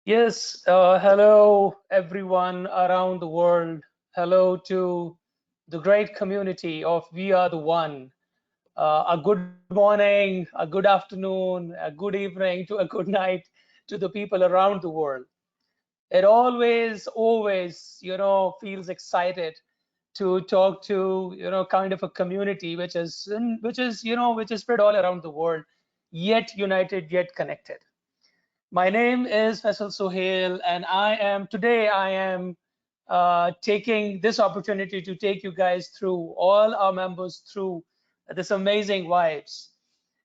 Yes, hello everyone around the world. Hello to the great community of We Are the One. A good morning, a good afternoon, a good evening to a good night to the people around the world. It always feels excited to talk to, kind of a community which is spread all around the world, yet united, yet connected. My name is Faisal Sohail, and I am taking this opportunity to take you guys through, all our members through this amazing vibes.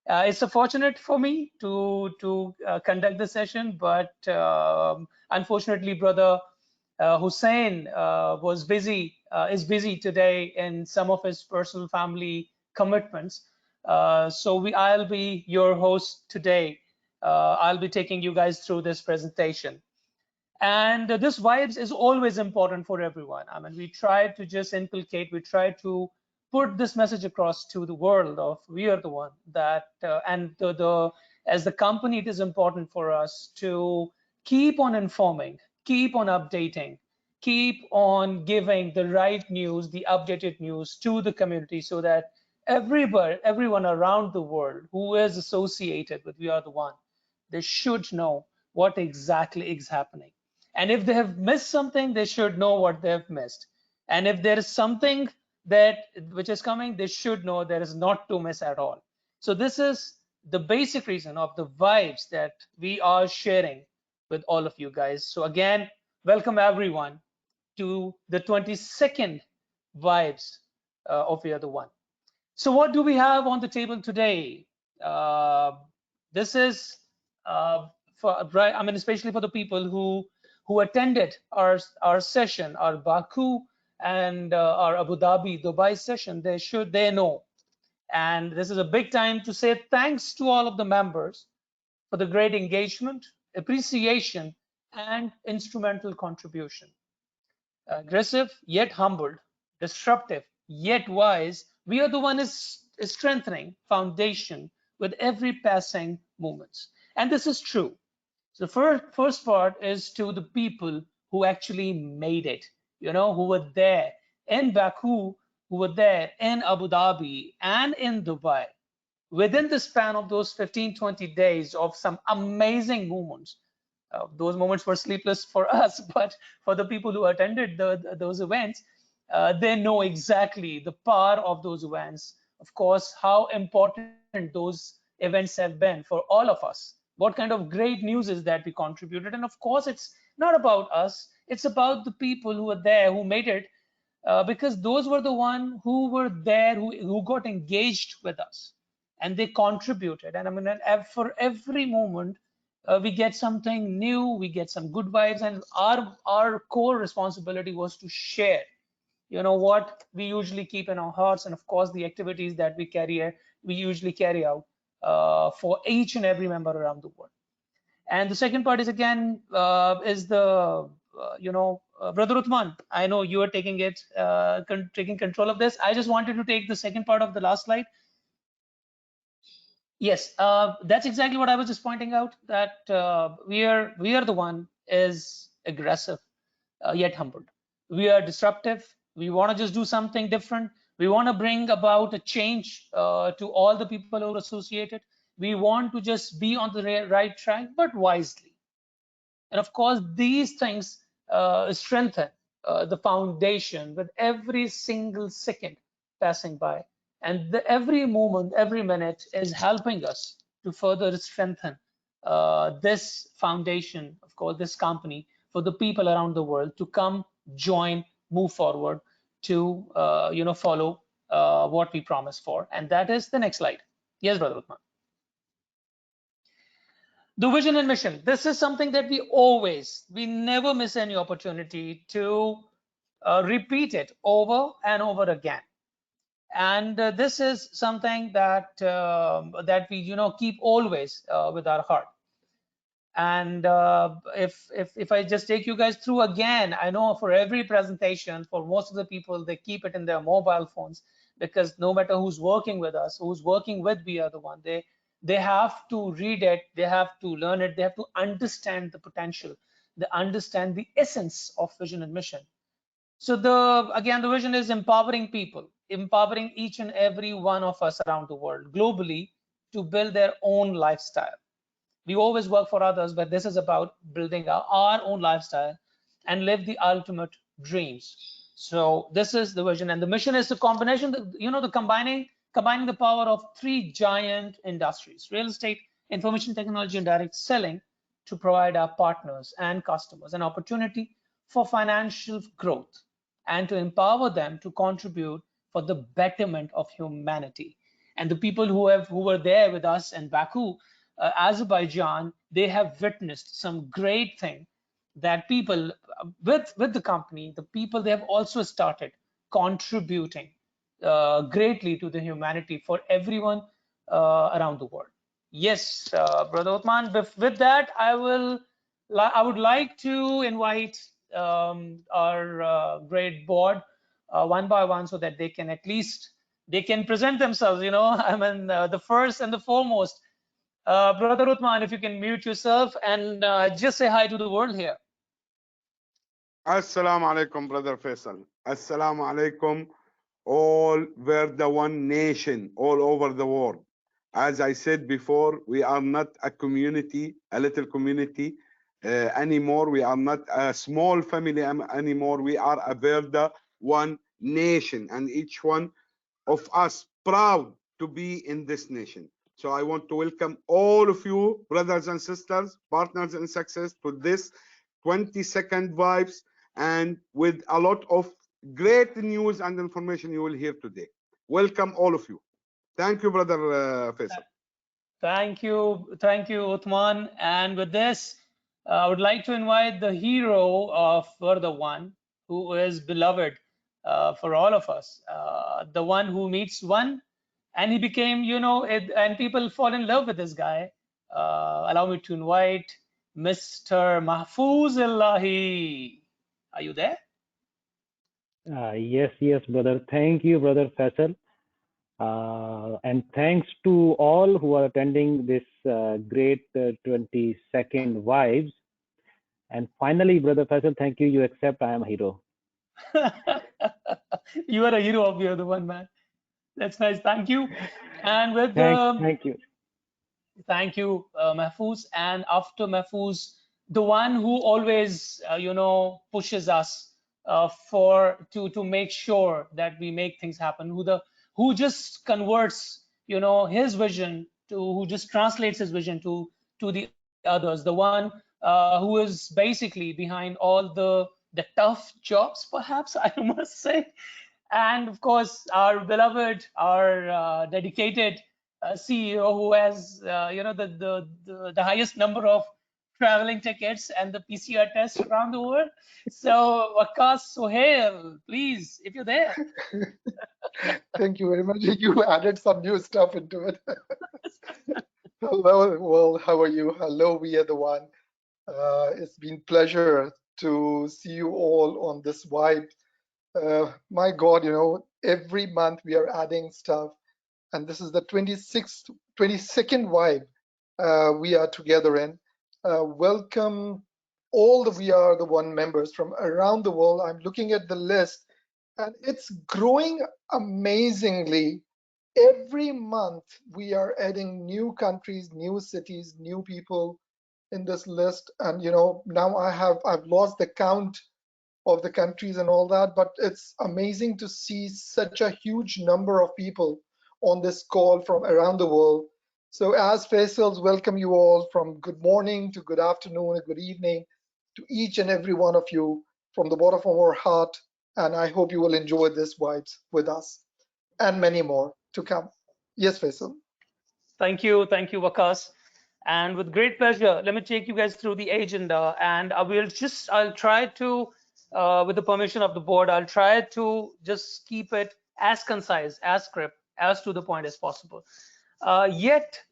It's a fortunate for me to conduct the session, but unfortunately, brother Hussein is busy today in some of his personal family commitments. I'll be your host today. I'll be taking you guys through this presentation. And this vibes is always important for everyone. I mean, we try to put this message across to the world of we are the one that, and the as the company, it is important for us to keep on informing, keep on updating, keep on giving the right news, the updated news to the community so that everyone around the world who is associated with We Are the One, they should know what exactly is happening. And if they have missed something, they should know what they have missed. And if there is something that which is coming, they should know there is not to miss at all. So this is the basic reason of the vibes that we are sharing with all of you guys. So again, welcome everyone to the 22nd vibes of We Are the One. So what do we have on the table today? Uh, this is right. I mean, especially for the people who attended our session, our Baku and our Abu Dhabi, Dubai session. They know. And this is a big time to say thanks to all of the members for the great engagement, appreciation, and instrumental contribution. Aggressive yet humbled, disruptive yet wise, we are the one is strengthening foundation with every passing moments. And this is true. So the first part is to the people who actually made it, who were there in Baku, who were there in Abu Dhabi and in Dubai. Within the span of those 15, 20 days of some amazing moments, those moments were sleepless for us, but for the people who attended those events, they know exactly the power of those events. Of course, how important those events have been for all of us. What kind of great news is that we contributed. And of course, it's not about us. It's about the people who were there, who made it, because those were the one who were there, who got engaged with us, and they contributed. And I mean, for every moment, we get something new, we get some good vibes, and our core responsibility was to share. What we usually keep in our hearts, and of course, the activities that we usually carry out for each and every member around the world. And the second part is again is the Brother Uthman. I know you are taking control of this. I just wanted to take the second part of the last slide. Yes, that's exactly what I was just pointing out. That we are the one is aggressive yet humbled. We are disruptive. We want to just do something different. We want to bring about a change to all the people who are associated. We want to just be on the right track, but wisely. And of course, these things strengthen the foundation with every single second passing by. And every moment, every minute is helping us to further strengthen this foundation, of course, this company for the people around the world to come, join, move forward to, follow what we promise for. And that is the next slide. Yes, Brother Uthman. The vision and mission. This is something that we never miss any opportunity to repeat it over and over again. And this is something that we keep always with our heart. And if I just take you guys through again, I know for every presentation, for most of the people, they keep it in their mobile phones, because no matter who's working with us, who's working with We Are the One, they have to read it, they have to learn it, they have to understand the potential, they understand the essence of vision and mission. So again, the vision is empowering people, empowering each and every one of us around the world globally to build their own lifestyle. We always work for others, but this is about building our own lifestyle and live the ultimate dreams. So this is the vision, and the mission is the combination, the combining the power of three giant industries: real estate, information technology, and direct selling, to provide our partners and customers an opportunity for financial growth and to empower them to contribute for the betterment of humanity. And the people who were there with us in Baku, Azerbaijan, they have witnessed some great thing that people with the company, the people, they have also started contributing greatly to the humanity for everyone around the world. Yes, Brother Uthman. With that, I would like to invite our great board one by one, so that they can at least they can present themselves. I mean, the first and the foremost, Brother Uthman, if you can mute yourself and just say hi to the world here. Assalamu alaikum, Brother Faisal. Assalamu alaikum, all we're the one nation all over the world. As I said before, we are not a community, a little community anymore. We are not a small family anymore. We are a Verda one nation, and each one of us proud to be in this nation. So I want to welcome all of you, brothers and sisters, partners in success, to this 22nd Vibes, and with a lot of great news and information you will hear today. Welcome all of you. Thank you, Brother Faisal. Thank you, Uthman. And with this, I would like to invite the hero of Verda One, who is beloved for all of us, the one who meets one, and he became, and people fall in love with this guy. Allow me to invite Mr. Mahfouz Illahi. Are you there? Yes, brother. Thank you, Brother Faisal. And thanks to all who are attending this great 22nd Vibes. And finally, Brother Faisal, thank you. You accept I am a hero. You are a hero of the other one, man. That's nice. Thank you. And with thank you. Thank you, Mahfouz. And after Mahfouz, the one who always, pushes us to make sure that we make things happen, who just converts, his vision who just translates his vision to the others, the one who is basically behind all the tough jobs, perhaps I must say. And of course, our beloved, our dedicated CEO, who has the highest number of traveling tickets and the PCR tests around the world. So Waqas Sohail, please, if you're there. Thank you very much. You added some new stuff into it. Hello, well, how are you? Hello, we are the one. It's been pleasure to see you all on this vibe. My God, every month we are adding stuff, and this is the 22nd vibe we are together in. Welcome all the We Are the One members from around the world. I'm looking at the list, and it's growing amazingly. Every month we are adding new countries, new cities, new people in this list, and now I've lost the count of the countries and all that, but it's amazing to see such a huge number of people on this call from around the world. So as Faisals, welcome you all from good morning to good afternoon and good evening to each and every one of you from the bottom of our heart, and I hope you will enjoy this vibes with us and many more to come. Yes, Faisal. Thank you, Waqas. And with great pleasure, let me take you guys through the agenda, and I'll try to, with the permission of the board, I'll try to just keep it as concise, as crisp, as to the point as possible. Yet,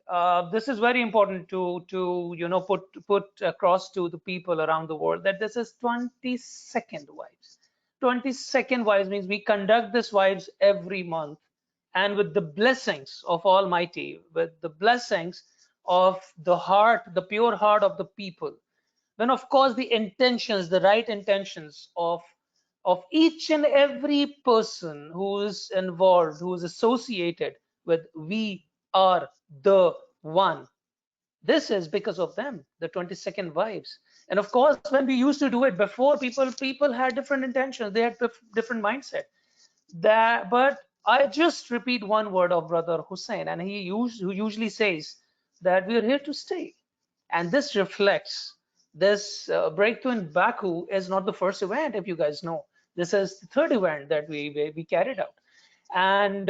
this is very important to put across to the people around the world that this is 22nd Vibes. 22nd Vibes means we conduct this Vibes every month, and with the blessings of Almighty, with the blessings of the heart, the pure heart of the people, when of course the intentions, the right intentions of each and every person who is involved, who is associated with we are the one. This is because of them, the 22nd vibes. And of course, when we used to do it before, people had different intentions, they had different mindset. That, but I just repeat one word of Brother Hussein, and who usually says that we are here to stay. And this reflects this breakthrough in Baku is not the first event, if you guys know. This is the third event that we carried out. And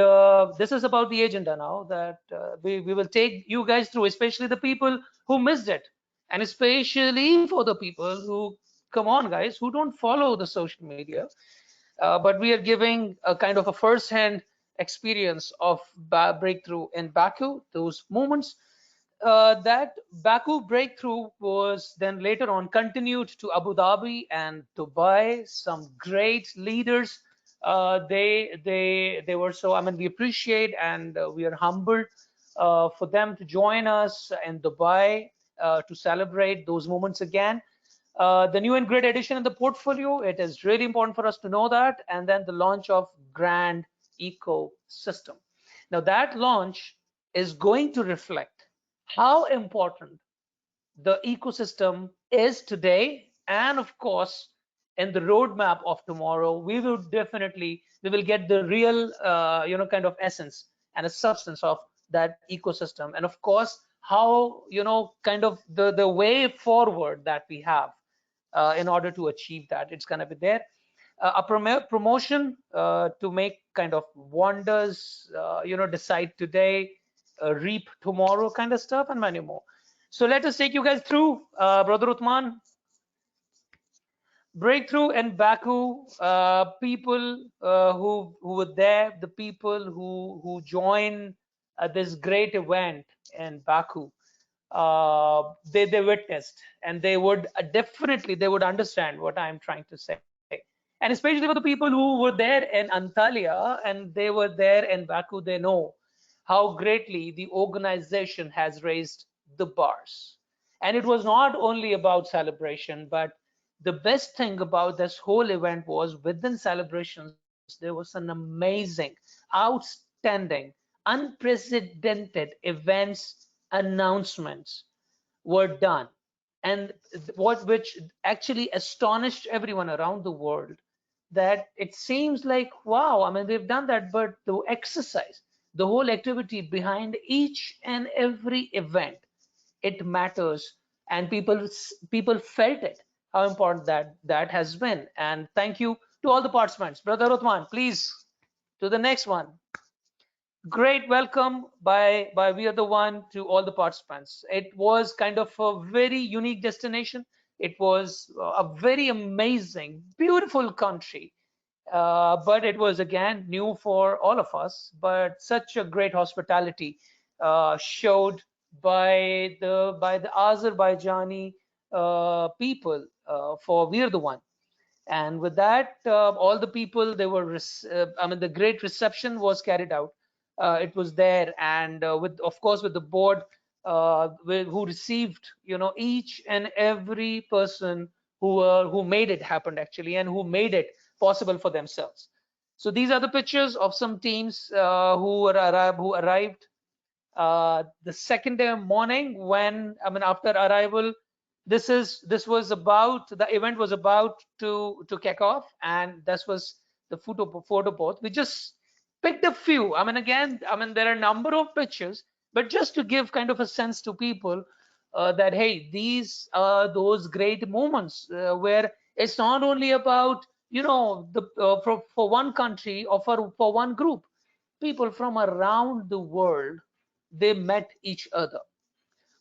this is about the agenda now that we will take you guys through, especially the people who missed it, and especially for the people who, come on guys, who don't follow the social media. But we are giving a kind of a first-hand experience of breakthrough in Baku, those moments. That Baku breakthrough was then later on continued to Abu Dhabi and Dubai. Some great leaders. They were so. I mean, we appreciate and we are humbled for them to join us in Dubai to celebrate those moments again. The new and great addition in the portfolio, it is really important for us to know that. And then the launch of Grand Ecosystem. Now that launch is going to reflect how important the ecosystem is today, and of course in the roadmap of tomorrow we will get the real kind of essence and a substance of that ecosystem, and of course how kind of the way forward that we have in order to achieve that. It's going to be there. A promotion to make kind of wonders, decide today, reap tomorrow kind of stuff, and many more. So let us take you guys through, Brother Uthman. Breakthrough in Baku, people who were there, the people who joined this great event in Baku, they witnessed, and they would definitely they would understand what I'm trying to say. And especially for the people who were there in Antalya and they were there in Baku, they know how greatly the organization has raised the bars. And it was not only about celebration, but the best thing about this whole event was within celebrations, there was an amazing, outstanding, unprecedented events, announcements were done, and which actually astonished everyone around the world, that it seems like, wow, I mean, they've done that, but the exercise, the whole activity behind each and every event, it matters, and people felt it, how important that has been. And thank you to all the participants. Brother Uthman, please, to the next one. Great welcome by We Are the One to all the participants. It was kind of a very unique destination. It was a very amazing, beautiful country, but it was again new for all of us. But such a great hospitality showed by the Azerbaijani people for We Are the One. And with that, all the people, they were, I mean, the great reception was carried out. It was there, and with, of course, with the board who received, each and every person who made it happen actually, and who made it possible for themselves. So these are the pictures of some teams who arrived the second day morning, when, I mean, after arrival. This was about, the event was about to kick off, and this was the photo booth. We just picked a few. I mean, again, I mean, there are a number of pictures, but just to give kind of a sense to people that, hey, these are those great moments where it's not only about, the for one country or for one group. People from around the world, they met each other.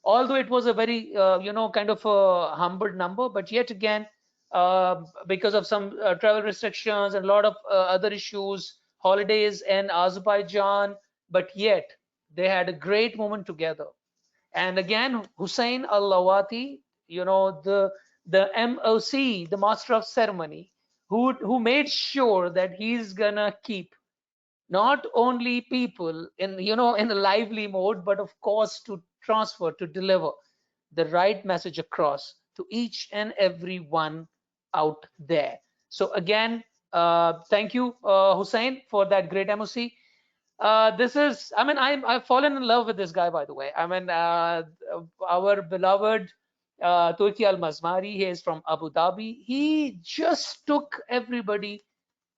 Although it was a very kind of a humbled number, but yet again, because of some travel restrictions and a lot of other issues, holidays in Azerbaijan, but yet they had a great moment together. And again, Hussein Al-Lawati, the MOC, the master of ceremony, who made sure that he's gonna keep not only people in in a lively mode, but of course to transfer, to deliver the right message across to each and every one out there. So again, thank you, Hussein, for that great MOC. This is, I mean, I've fallen in love with this guy, by the way. I mean, our beloved Turki Al Mazmari, he is from Abu Dhabi. He just took everybody,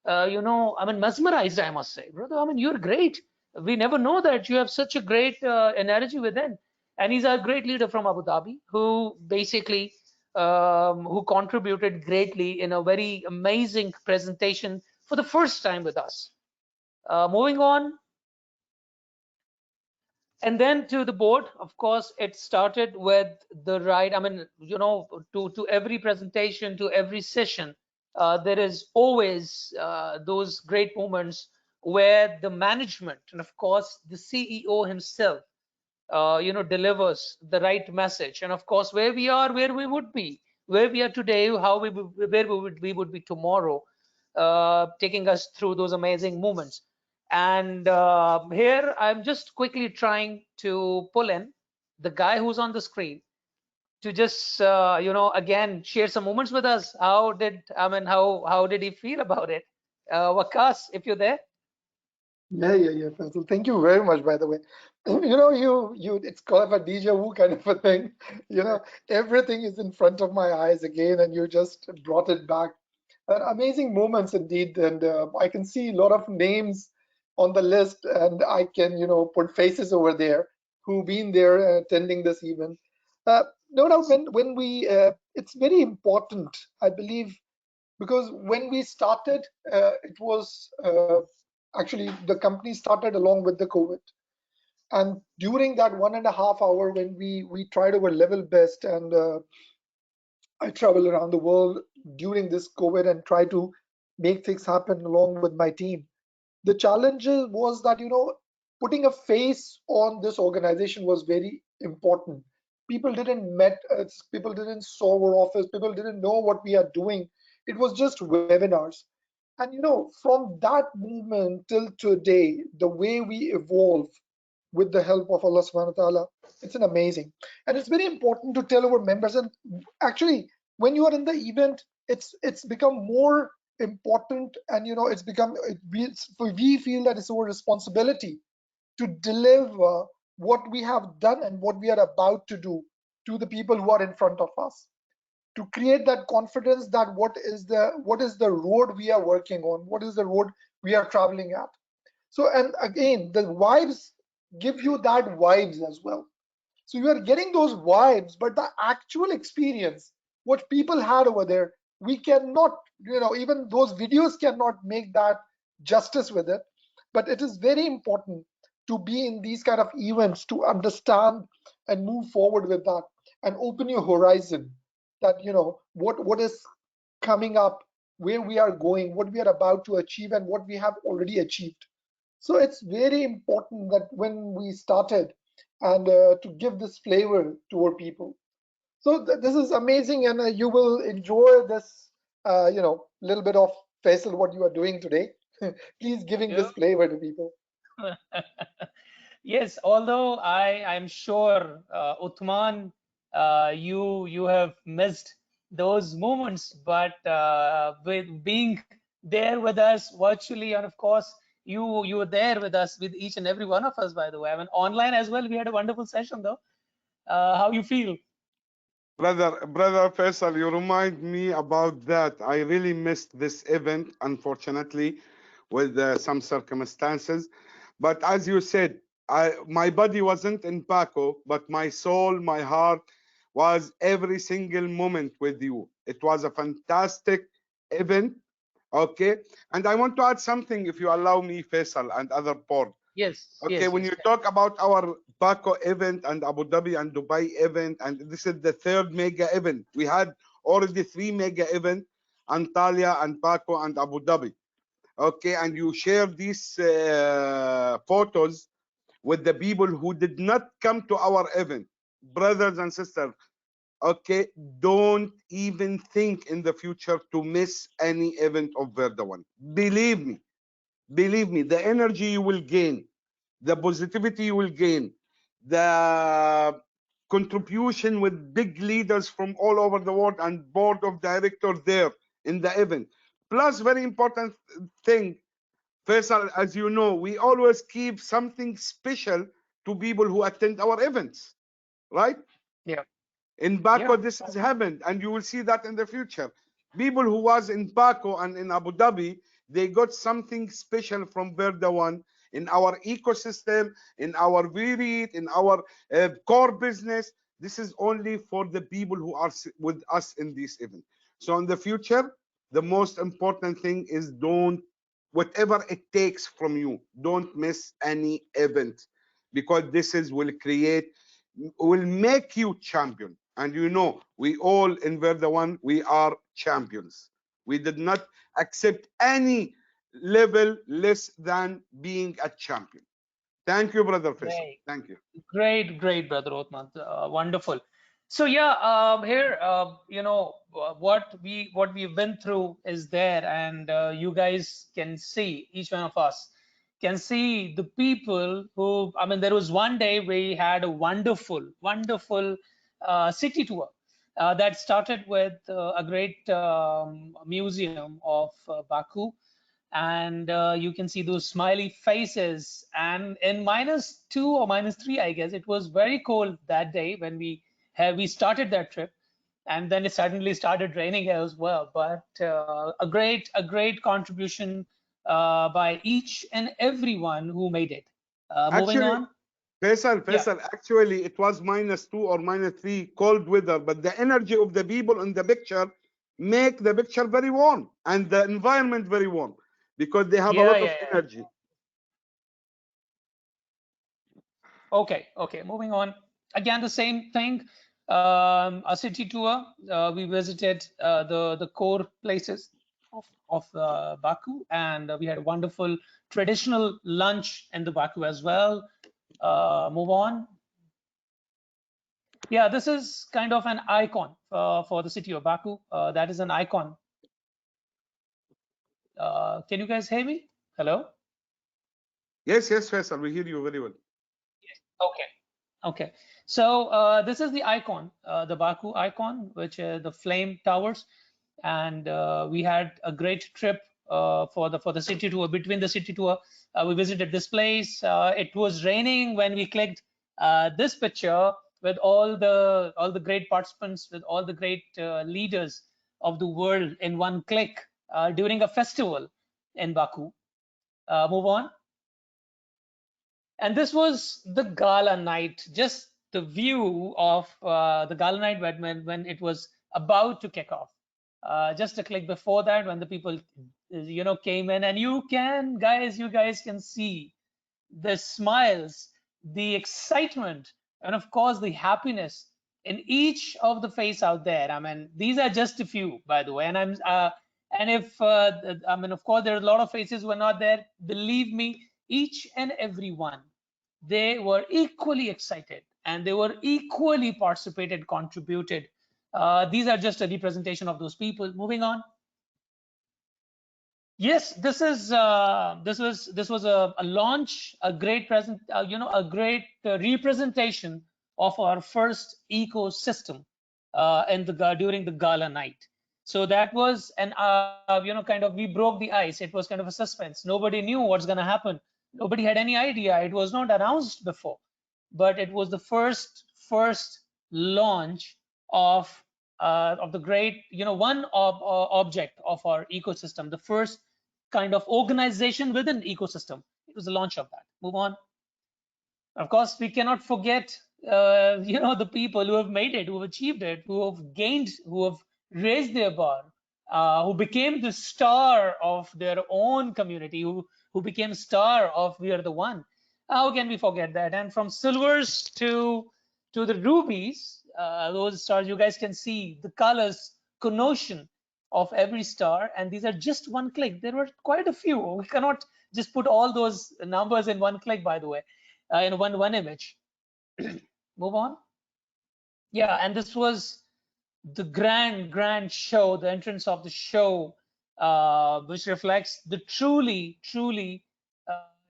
I mean, mesmerized, I must say. Brother, I mean, you're great. We never know that you have such a great energy within. And he's a great leader from Abu Dhabi who basically who contributed greatly in a very amazing presentation for the first time with us. Moving on, and then to the board, of course, it started with the right, I mean, to every presentation, to every session, there is always those great moments where the management and of course the CEO himself delivers the right message, and of course where we are, where we would be, where we are today, how where we would be tomorrow, taking us through those amazing moments. And here I'm just quickly trying to pull in the guy who's on the screen to just again share some moments with us. How did he feel about it? Waqas, if you're there. Yeah, Faisal. Thank you very much, by the way. It's kind of a deja vu kind of a thing. Everything is in front of my eyes again, and you just brought it back. Amazing moments indeed, and I can see a lot of names on the list, and I can, put faces over there who've been there attending this event. No doubt, when we, it's very important, I believe, because when we started, it was actually the company started along with the COVID, and during that 1.5 hour when we tried our level best, and I traveled around the world during this COVID and tried to make things happen along with my team. The challenge was that, putting a face on this organization was very important. People didn't met us, people didn't saw our office, people didn't know what we are doing. It was just webinars. And from that movement till today, the way we evolve with the help of Allah subhanahu wa ta'ala, it's an amazing. And it's very important to tell our members, and actually when you are in the event, it's become more important, and it's become, we feel that it's our responsibility to deliver what we have done and what we are about to do to the people who are in front of us, to create that confidence that what is the road we are working on, what is the road we are traveling at. So, and again, the vibes give you that vibes as well. So you are getting those vibes, but the actual experience, what people had over there, we cannot, even those videos cannot make that justice with it. But it is very important to be in these kind of events to understand and move forward with that and open your horizon, that what is coming up, where we are going, what we are about to achieve, and what we have already achieved. So it's very important that when we started, and to give this flavor to our people. So this is amazing, and you will enjoy this, little bit of Faisal, what you are doing today. Please giving this flavor to people. Yes, although I'm sure, Uthman, you have missed those moments, but with being there with us virtually, and of course you were there with us, with each and every one of us, by the way. I mean, online as well. We had a wonderful session, though. How you feel? Brother Faisal, you remind me about that. I really missed this event, unfortunately, with some circumstances. But as you said, my body wasn't in Paco, but my soul, my heart was every single moment with you. It was a fantastic event. Okay. And I want to add something, if you allow me, Faisal, and other board. Yes. Okay, yes, when yes, you talk about our Paco event and Abu Dhabi and Dubai event, and this is the third mega event. We had already 3 mega events, Antalya and Paco and Abu Dhabi. Okay, and you share these photos with the people who did not come to our event. Brothers and sisters, okay, don't even think in the future to miss any event of Verda1. Believe me, the energy you will gain, the positivity you will gain, the contribution with big leaders from all over the world and board of directors there in the event. Plus, very important thing, Faisal, as you know, we always keep something special to people who attend our events, right? Yeah. In Baku, Yeah. this has happened, and you will see that in the future. People who was in Baku and in Abu Dhabi, they got something special from Verda One in our ecosystem, in our VREIT, in our core business. This is only for the people who are with us in this event. So in the future, the most important thing is don't, whatever it takes from you, don't miss any event, because this is will make you champion. And you know, we all in Verda One, we are champions. We did not accept any level less than being a champion. Thank you, brother Faisal. Great. Thank you. Great, brother Othman. Wonderful. So yeah, here, you know, what we've been through is there, and you guys can see, each one of us can see the people who, I mean, there was one day we had a wonderful city tour that started with a great museum of Baku, and you can see those smiley faces. And in -2 or -3, I guess, it was very cold that day when we started that trip, and then it suddenly started raining as well. But a great contribution by each and everyone who made it. Moving Actually, on. Faisal, actually, it was -2 or -3 cold weather, but the energy of the people in the picture make the picture very warm and the environment very warm because they have a lot of energy. Okay, moving on. Again, the same thing. A city tour. We visited the core places of Baku, and we had a wonderful traditional lunch in the Baku as well. Move on. Yeah, this is kind of an icon for the city of Baku. That is an icon. Can you guys hear me? Hello? Yes, Faisal, we hear you very well. Okay. So this is the icon, the Baku icon, which are the flame towers, and we had a great trip for the city tour. Between the city tour, we visited this place. It was raining when we clicked this picture with all the great participants, with all the great leaders of the world in one click during a festival in Baku. Move on. And this was the gala night, just the view of the gala night when it was about to kick off. Just a click before that, when the people, you know, came in, and you guys can see the smiles, the excitement, and of course the happiness in each of the face out there. I mean, these are just a few, by the way, and if I mean, of course, there are a lot of faces who are not there. Believe me, each and every one, they were equally excited and they were equally participated, contributed. These are just a representation of those people. Moving on. Yes, this was a launch, a great present, you know, a great representation of our first ecosystem during the gala night. So that was an you know, kind of, we broke the ice. It was kind of a suspense. Nobody knew what's going to happen. Nobody had any idea. It was not announced before, but it was the first launch of the great, you know, one object of our ecosystem, the first kind of organization within ecosystem. It was the launch of that. Move on. Of course, we cannot forget, you know, the people who have made it, who have achieved it, who have gained, who have raised their bar, who became the star of their own community, who became star of We Are the One. How can we forget that? And from silvers to the rubies, those stars, you guys can see the colors, connotation of every star, and these are just one click. There were quite a few. We cannot just put all those numbers in one click, by the way, in one image. Move on. Yeah, and this was the grand show, the entrance of the show, which reflects the truly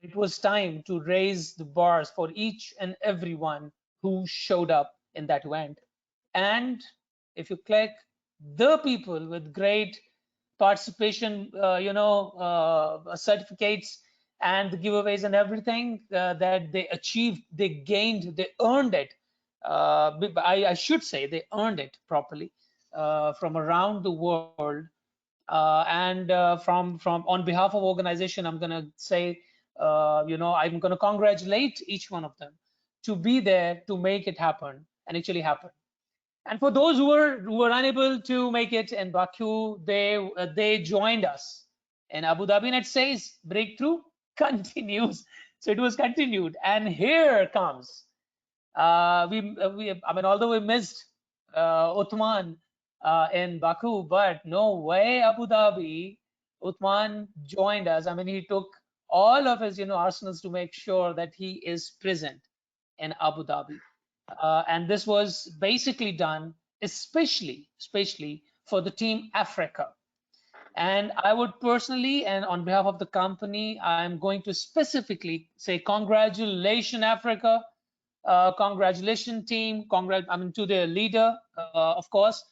it was time to raise the bars for each and everyone who showed up in that event. And if you click, the people with great participation, certificates and the giveaways and everything that they achieved, they gained, they earned it. I should say they earned it properly from around the world. And from on behalf of organization, I'm gonna say, I'm gonna congratulate each one of them to be there to make it happen and actually happen. And for those who were unable to make it in Baku, they joined us in Abu Dhabi, and it says breakthrough continues. So it was continued, and here comes. I mean, although we missed Uthman in Baku, but no way Abu Dhabi. Uthman joined us. I mean, he took all of his, arsenals to make sure that he is present in Abu Dhabi. And this was basically done especially for the team Africa. And I would personally, and on behalf of the company, I'm going to specifically say congratulations, Africa. Congratulations, team. To the leader, of course,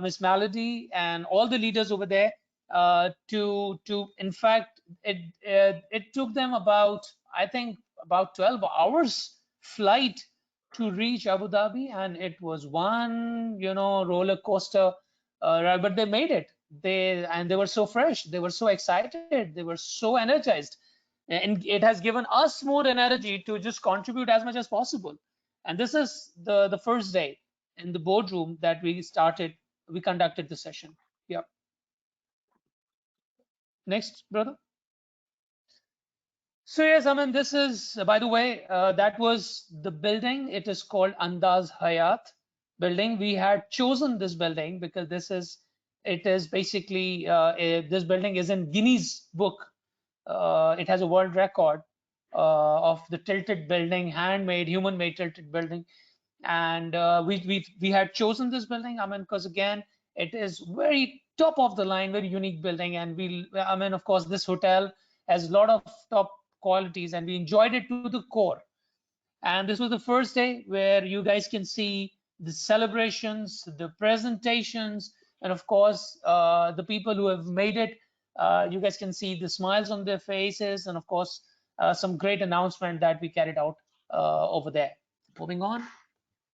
Miss Melody, and all the leaders over there. In fact, it took them about, I think, about 12 hours flight to reach Abu Dhabi, and it was one, roller coaster ride, but they made it. They were so fresh, they were so excited, they were so energized, and it has given us more energy to just contribute as much as possible. And this is the first day in the boardroom that we conducted the session. Yeah. Next, brother. So yes, I mean, this is, by the way, that was the building. It is called Andaz Hayat building. We had chosen this building because this is basically, this building is in Guinness book. It has a world record of the tilted building, handmade, human-made tilted building. And we had chosen this building, I mean, because again, it is very top of the line, very unique building. And of course, this hotel has a lot of top qualities, and we enjoyed it to the core. And this was the first day where you guys can see the celebrations, the presentations, and of course, the people who have made it. You guys can see the smiles on their faces, and of course, some great announcement that we carried out over there. Moving on.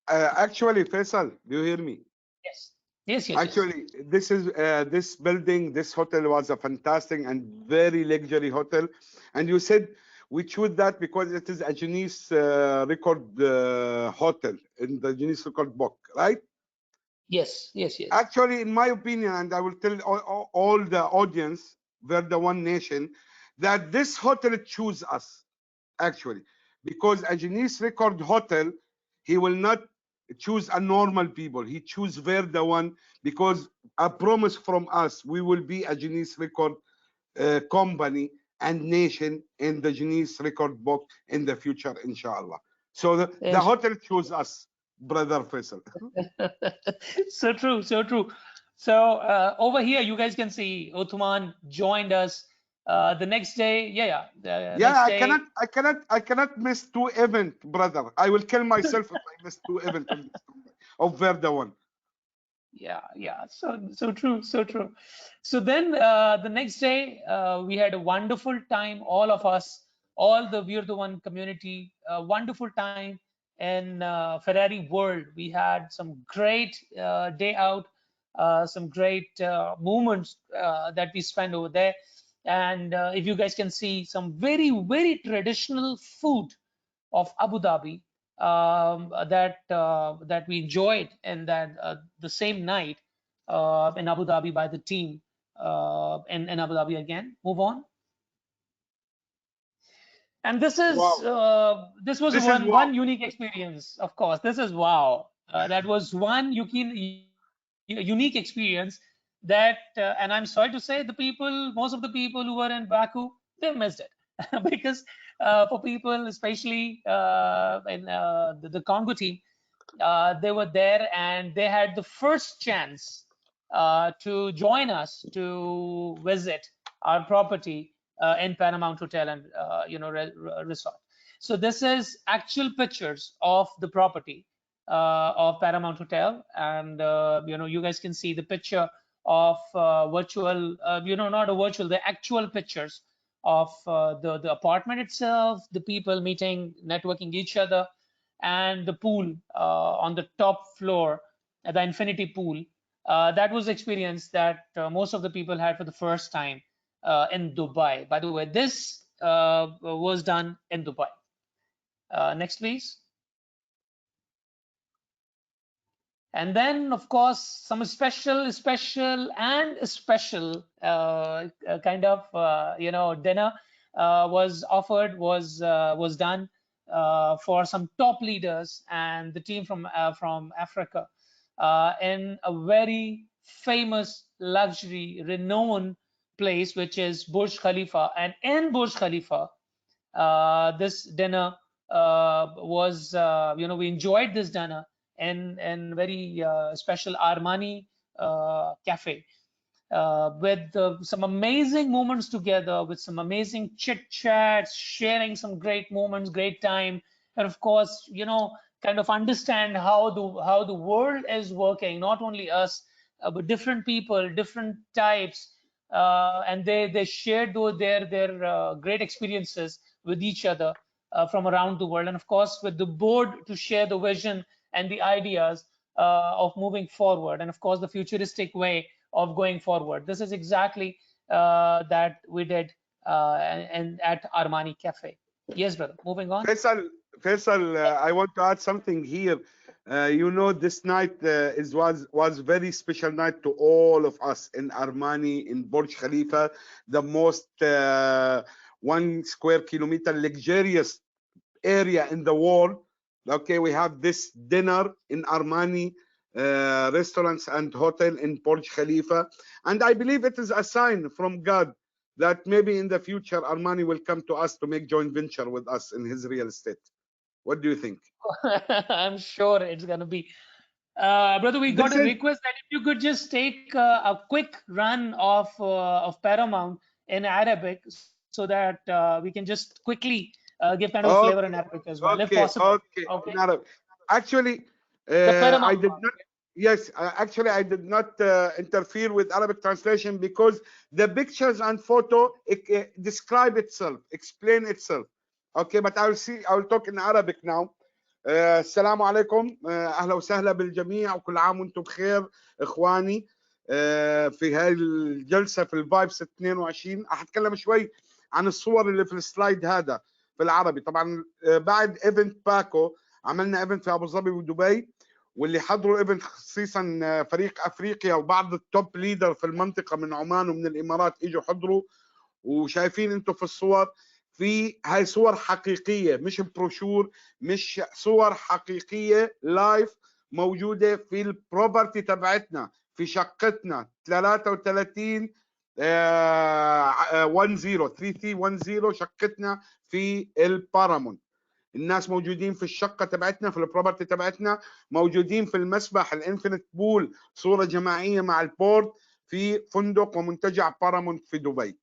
Actually, Faisal, do you hear me? Yes. Actually, this is this building, this hotel was a fantastic and very luxury hotel. And you said we choose that because it is a Guinness record hotel in the Guinness record book, right? Yes. Actually, in my opinion, and I will tell all the audience, we're the one nation, that this hotel choose us, actually, because a Guinness record hotel, he will not choose a normal people. He choose Verda one because a promise from us, we will be a Guinness record company and nation in the Guinness record book in the future, inshallah. So the hotel chose us, brother Faisal. So true. So over here, you guys can see Uthman joined us the next day. I cannot miss two events, brother. I will kill myself if I miss two events of Verda one. Yeah. So true. So then the next day, we had a wonderful time, all of us, all the We're the One community, wonderful time in Ferrari World. We had some great day out, some great moments that we spent over there. And if you guys can see, some very, very traditional food of Abu Dhabi that we enjoyed, and that the same night in Abu Dhabi by the team in Abu Dhabi again. Move on. And this is this was one unique experience. Of course, this is wow. That was one unique experience that, and I'm sorry to say, most of the people who were in Baku, they missed it because for people, especially in the Congo team, they were there and they had the first chance to join us to visit our property in Paramount Hotel and resort. So this is actual pictures of the property. of Paramount Hotel, and you guys can see the picture of virtual, not a virtual, the actual pictures of the apartment itself, the people meeting, networking each other, and the pool on the top floor, the infinity pool. That was the experience that most of the people had for the first time in Dubai. By the way, this was done in Dubai. Next, please. And then, of course, some special kind of dinner was offered, was done for some top leaders and the team from Africa in a very famous, luxury, renowned place, which is Burj Khalifa. And in Burj Khalifa, this dinner was, we enjoyed this dinner in very special Armani cafe with some amazing moments together, with some amazing chit chats, sharing some great moments, great time, and of course, kind of understand how the world is working, not only us, but different people, different types, and they shared their great experiences with each other from around the world, and of course with the board to share the vision and the ideas of moving forward, and of course the futuristic way of going forward. This is exactly that we did and at Armani Cafe. Yes, brother. Moving on. Faisal, I want to add something here. This night was very special night to all of us in Armani, in Burj Khalifa, the most 1 square kilometer luxurious area in the world. Okay, we have this dinner in Armani restaurants and hotel in Burj Khalifa, and I believe it is a sign from God that maybe in the future Armani will come to us to make joint venture with us in his real estate. What do you think? I'm sure it's gonna be. Brother, we got a request that if you could just take a quick run of Paramount in Arabic, so that we can just quickly give kind of a flavor in Arabic as well, if possible. Okay. Actually, I did not. Yes, actually, I did not interfere with Arabic translation because the pictures and photo describe itself, explain itself. Okay, but I will talk in Arabic now. السلام عليكم، اهلا وسهلا بالجميع وكل عام وانتم بخير اخواني. في هاي الجلسه في الفايبس 22 هتكلم شوي عن الصور اللي في السلايد هذا في العربي. طبعا بعد ايفنت باكو عملنا ايفنت في ابو ظبي ودبي، واللي حضروا ايفنت خصيصا فريق افريقيا وبعض التوب ليدر في المنطقه من عمان ومن الامارات اجوا حضروا، وشايفين انتم في الصور في هاي صور حقيقيه، مش بروشور، مش صور حقيقيه لايف موجوده في البروبرتي تبعتنا في شقتنا 33 10 شقتنا في البارامونت. الناس موجودين في الشقه تبعتنا، في البروبرتي تبعتنا، موجودين في المسبح الانفينيت بول، صوره جماعيه مع البورد في فندق ومنتجع بارامونت في دبي.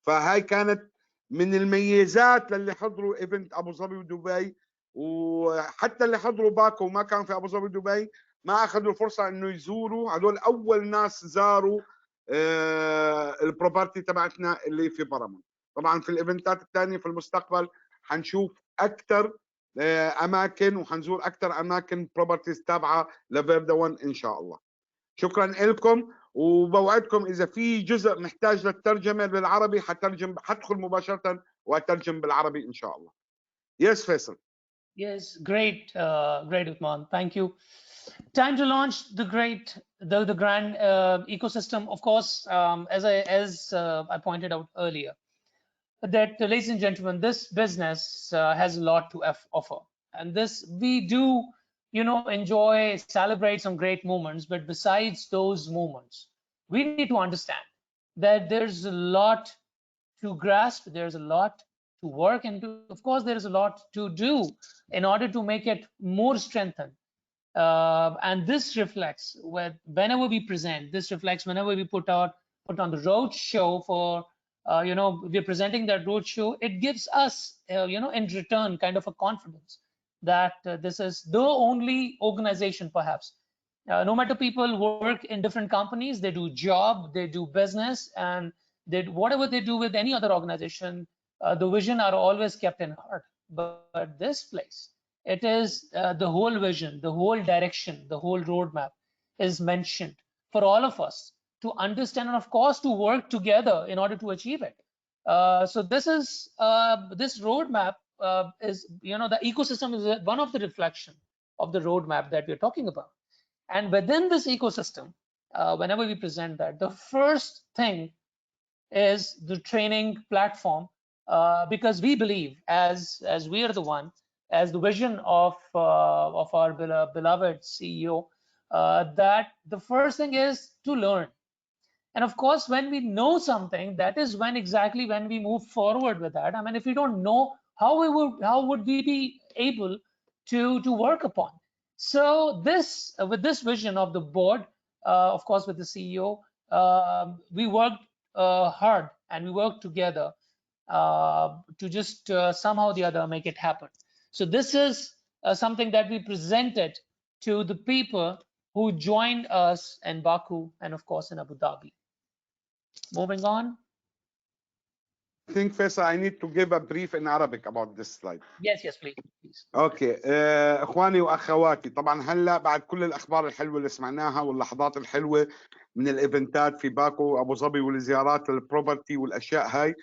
فهاي كانت من الميزات للي حضروا ايفنت ابو ظبي ودبي، وحتى اللي حضروا باكو وما كانوا في ابو ظبي ودبي ما اخذوا الفرصه انه يزوروا، هذول اول ناس زاروا البروبرتي تبعتنا اللي في بارامونت. طبعا في الايفنتات الثانيه في المستقبل حنشوف اكثر اماكن وحنزور اكثر اماكن بروبرتيز تابعه لفيردا 1 ان شاء الله. شكرا لكم، وبوعدكم اذا في جزء محتاج للترجمه بالعربي حدخل مباشره واترجم بالعربي ان شاء الله. Yes, Faisal. Yes, great, great, Uthman. Thank you. Time to launch the grand ecosystem. Of course, as I pointed out earlier, that ladies and gentlemen, this business has a lot to offer, and this we do, enjoy, celebrate some great moments. But besides those moments, we need to understand that there's a lot to grasp, there's a lot to work, and of course there is a lot to do in order to make it more strengthened. And this reflects whenever we present. This reflects whenever we put on the road show for we're presenting that road show. It gives us in return kind of a confidence that this is the only organization, perhaps. No matter people work in different companies, they do job, they do business, and they whatever they do with any other organization, the vision are always kept in heart. But this place, it is the whole vision, the whole direction, the whole roadmap is mentioned for all of us to understand, and of course to work together in order to achieve it. So this is this roadmap is, the ecosystem is one of the reflection of the roadmap that we're talking about. And within this ecosystem, whenever we present that, the first thing is the training platform, because we believe, as we are the one, as the vision of our beloved CEO, that the first thing is to learn. And of course, when we know something, that is when exactly when we move forward with that. I mean, if we don't know, how would we be able to work upon? So this with this vision of the board, of course, with the CEO, we worked hard and we worked together to just somehow or the other make it happen. So this is something that we presented to the people who joined us in Baku and of course in Abu Dhabi. Moving on. I think, Faisal, I need to give a brief in Arabic about this slide. Yes, please. اوكي اخواني واخواتي، طبعا هلا بعد كل الاخبار الحلوه اللي سمعناها واللحظات الحلوه من الايفنتات في باكو وابو ظبي والزيارات للبروبرتي والاشياء هاي،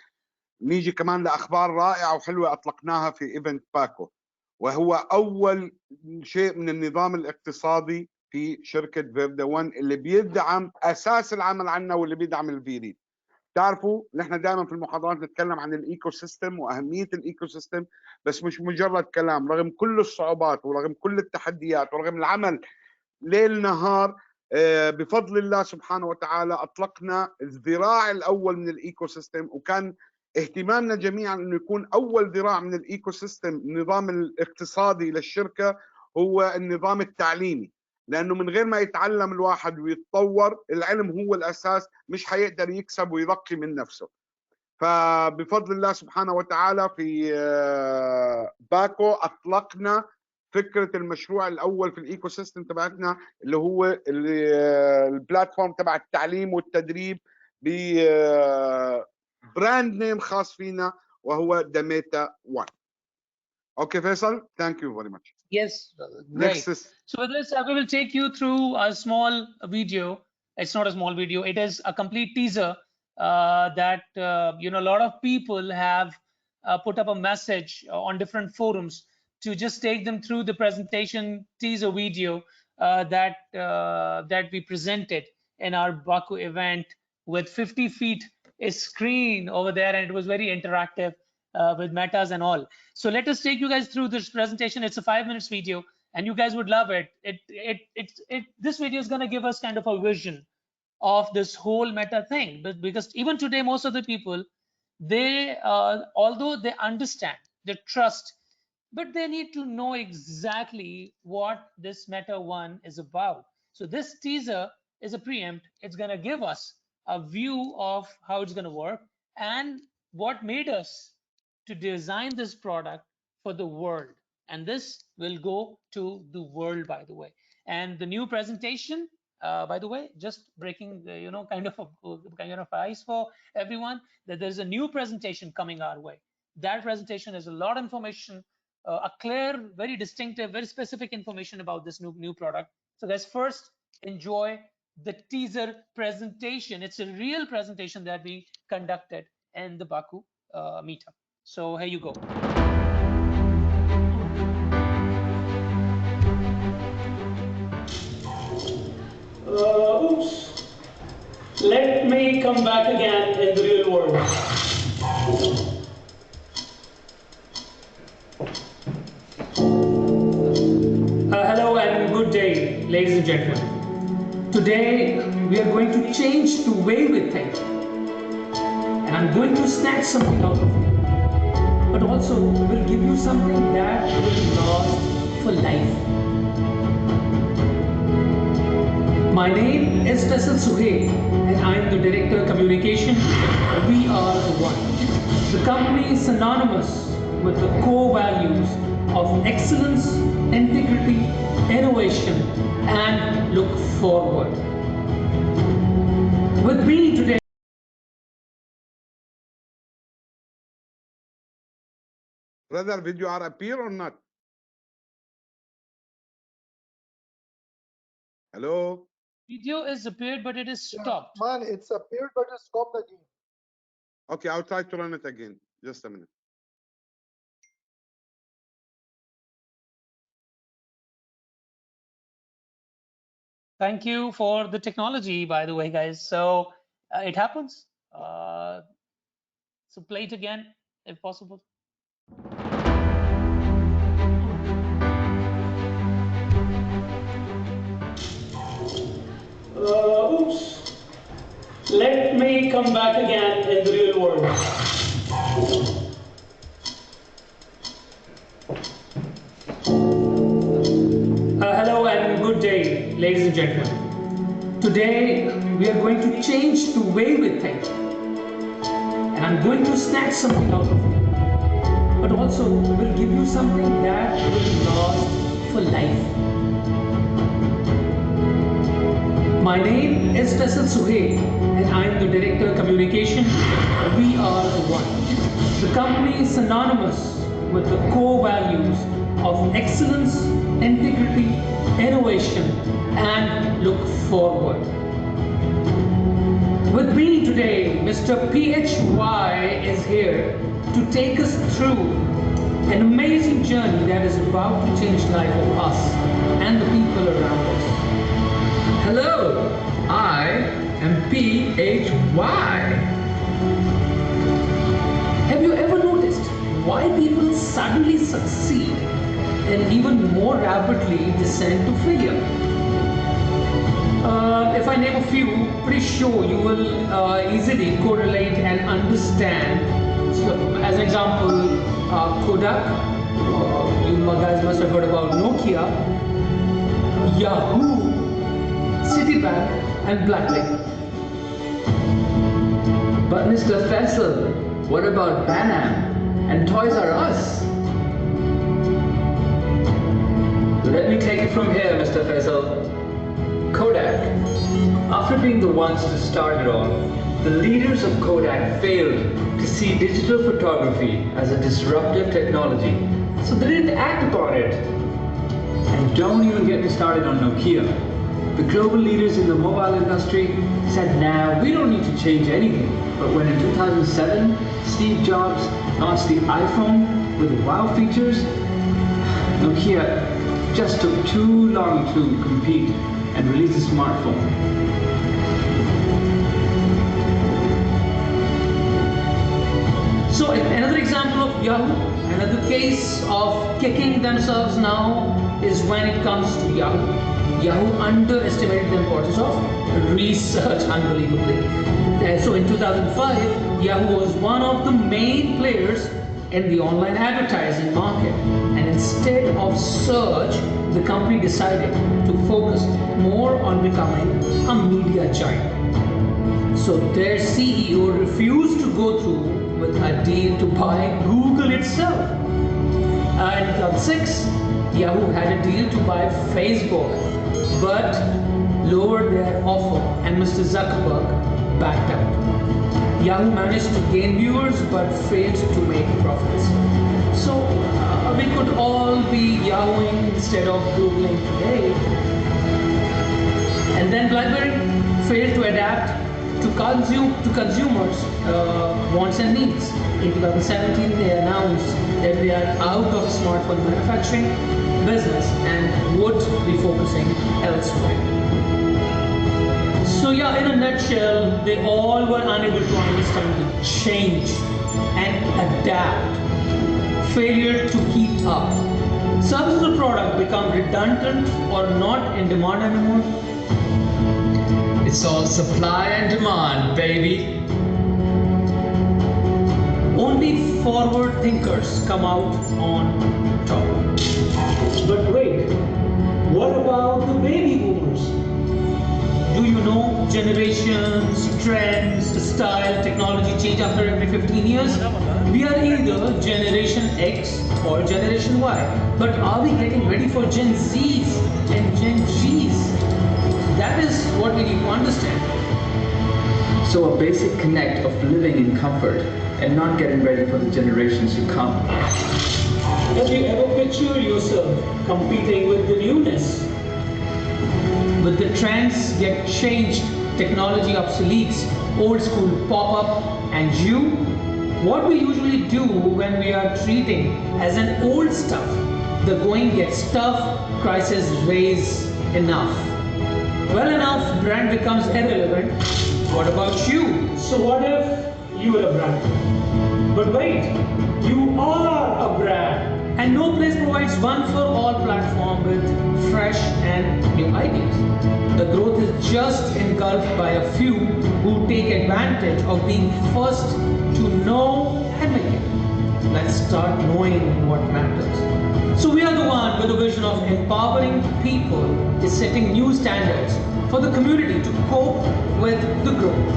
نيجي كمان لاخبار رائعه وحلوه اطلقناها في ايفنت باكو، وهو اول شيء من النظام الاقتصادي في شركه فيردا 1 اللي بيدعم اساس العمل عنا واللي بيدعم الفيريد. تعرفوا نحن دائما في المحاضرات نتكلم عن الايكو سيستم واهميه الايكو سيستم، بس مش مجرد كلام، رغم كل الصعوبات ورغم كل التحديات ورغم العمل ليل نهار، بفضل الله سبحانه وتعالى اطلقنا الذراع الاول من الايكو سيستم، وكان اهتمامنا جميعا انه يكون اول ذراع من الايكو سيستم النظام الاقتصادي للشركه هو النظام التعليمي، لانه من غير ما يتعلم الواحد ويتطور، العلم هو الاساس، مش حيقدر يكسب ويرقي من نفسه. فبفضل الله سبحانه وتعالى في باكو اطلقنا فكره المشروع الاول في الايكو سيستم تبعتنا، اللي هو البلاتفورم تبع التعليم والتدريب ببراند نيم خاص فينا وهو داميتا 1. Okay, Faisal, thank you very much. Yes, great. So with this, we will take you through a small video. It's not a small video. It is a complete teaser that a lot of people have put up a message on different forums to just take them through the presentation teaser video that we presented in our Baku event with 50 feet a screen over there, and it was very interactive with metas and all. So let us take you guys through this presentation. It's a 5 minutes video and you guys would love it. This video is going to give us kind of a vision of this whole meta thing, but because even today most of the people, they although they understand, they trust, but they need to know exactly what this Meta 1 is about. So this teaser is a preempt. It's going to give us a view of how it's going to work and what made us to design this product for the world. And this will go to the world, by the way. And the new presentation, by the way, just breaking kind of ice for everyone, that there's a new presentation coming our way. That presentation is a lot of information, a clear, very distinctive, very specific information about this new product. So guys, first enjoy the teaser presentation. It's a real presentation that we conducted in the Baku meetup. So here you go. Oops. Let me come back again in the real world. Hello and good day, ladies and gentlemen. Today we are going to change the way we think. And I'm going to snatch something out of you, but also will give you something that will last for life. My name is Faisal Suhail, and I'm the Director of Communication. We are the one. The company is synonymous with the core values of excellence, integrity, innovation, and look forward. With me today. Brother, video are appear or not? Hello? Video is appeared, but it is stopped. Man, it's appeared, but it's stopped again. Okay, I'll try to run it again. Just a minute. Thank you for the technology, by the way, guys. So it happens. So play it again, if possible. Oops. Let me come back again in the real world. Hello and good day, ladies and gentlemen. Today we are going to change the way we think. And I'm going to snatch something out of you. But also will give you something that will last for life. My name is Faisal Suhail and I am the Director of Communication. We are the one. The company is synonymous with the core values of excellence, integrity, innovation, and look forward. With me today, Mr. PHY is here to take us through an amazing journey that is about to change the life of us and the people around us. Hello, I am PHY. Have you ever noticed why people suddenly succeed and even more rapidly descend to failure? If I name a few, pretty sure you will easily correlate and understand. So, as an example, Kodak, you guys must have heard about Nokia, Yahoo, Citibank, and BlackBerry. But Mr. Faisal, what about Pan Am and Toys R Us? Let me take it from here, Mr. Faisal. Kodak. After being the ones to start it all, the leaders of Kodak failed to see digital photography as a disruptive technology, so they didn't act upon it. And don't even get me started on Nokia. The global leaders in the mobile industry said, nah, we don't need to change anything. But when in 2007, Steve Jobs launched the iPhone with wow features, Nokia just took too long to compete and release a smartphone. So another example of Yahoo, another case of kicking themselves now is when it comes to Yahoo. Yahoo underestimated the importance of research unbelievably. So in 2005, Yahoo was one of the main players in the online advertising market. And instead of search, the company decided to focus more on becoming a media giant. So their CEO refused to go through with a deal to buy Google itself. In 2006, Yahoo had a deal to buy Facebook, but lowered their offer and Mr. Zuckerberg backed out. Yahoo managed to gain viewers but failed to make profits. So we could all be Yahooing instead of Googling today. And then BlackBerry failed to adapt to consumers' wants and needs. In 2017, they announced that they are out of smartphone manufacturing business and would be focusing elsewhere. So yeah, in a nutshell, they all were unable to understand the change and adapt. Failure to keep up. Services or product become redundant or not in demand anymore. It's all supply and demand, baby. Only forward thinkers come out on top. But wait, what about the baby boomers? Do you know generations, trends, the style, technology change after every 15 years. We are either Generation X or Generation Y. But are we getting ready for Gen Zs and Gen Gs? That is what we need to understand. So a basic connect of living in comfort and not getting ready for the generations to come. Have you ever pictured yourself competing with the newness? With the trends get changed, technology obsoletes, old school pop up, and you? What we usually do when we are treating as an old stuff, the going gets tough, prices raise enough. Well enough, brand becomes irrelevant. What about you? So what if you were a brand? But wait, you are a brand. And no place provides one for all platform with fresh and new ideas. The growth is just engulfed by a few who take advantage of being first to know and make it. Let's start knowing what matters. So we are the one with a vision of empowering people, is setting new standards for the community to cope with the growth.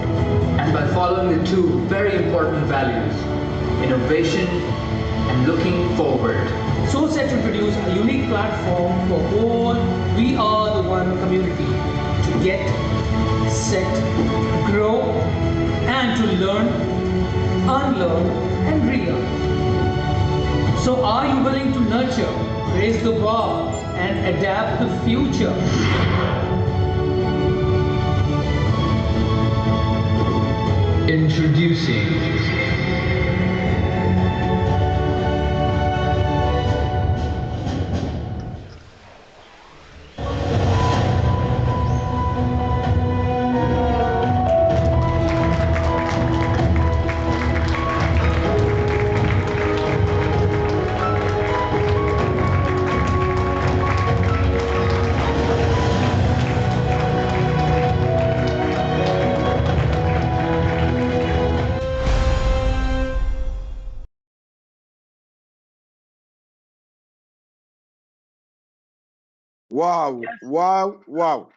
And by following the two very important values, innovation and looking forward. So set to produce a unique platform for all We Are the One community to get, set, grow, and to learn, unlearn, and relearn. So are you willing to nurture, raise the bar, and adapt the future? Introducing Wow, wow, wow.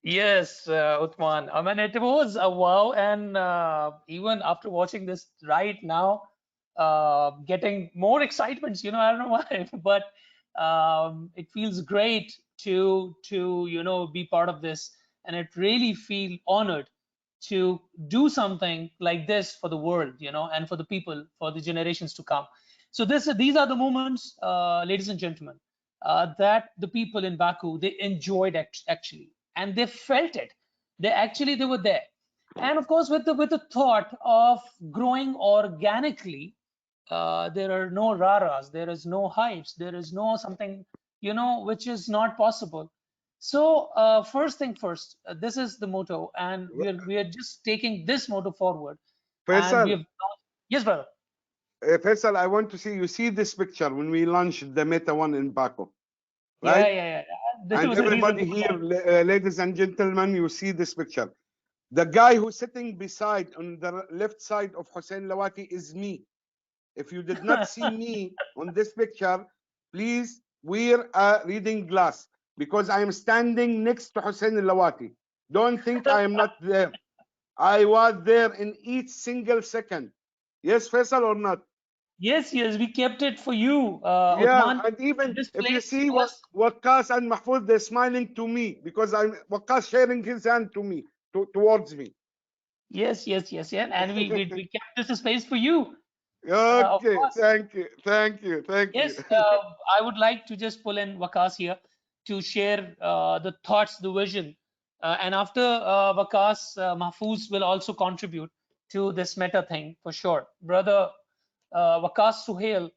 Yes, Uthman. I mean, it was a wow, and even after watching this right now, getting more excitements. I don't know why, but it feels great to be part of this, and it really feel honored to do something like this for the world, and for the people, for the generations to come. So these are the moments, ladies and gentlemen, that the people in Baku, they enjoyed actually, and they felt it. They were there, and of course with the thought of growing organically. There are no raras, there is no hypes, there is no something which is not possible. So first thing first, this is the motto, and we are just taking this motto forward. And we Faisal, have, yes, brother. Faisal, I want to see you see this picture when we launched the Meta One in Baku, Yeah, right? yeah, yeah. This And was the reason everybody for here, that. ladies and gentlemen, you see this picture. The guy who's sitting beside on the left side of Hussein Lawati is me. If you did not see me on this picture, please wear a reading glass because I am standing next to Hussein Lawati. Don't think I am not there. I was there in each single second. Yes, Faisal, or not? Yes, yes, we kept it for you, Yeah, Uthman. and even This if you place see what was, Waqas and Mahfouz, they're smiling to me because I'm Waqas sharing his hand to me, towards me. yes, yes, yes, yeah, and we kept this space for you, of Okay, course. thank you, thank you, thank you. Yes, I would like to just pull in Wakas here to share the thoughts, the vision, and after Wakas, Mahfouz will also contribute to this meta thing for sure. Brother Wakas Suhail,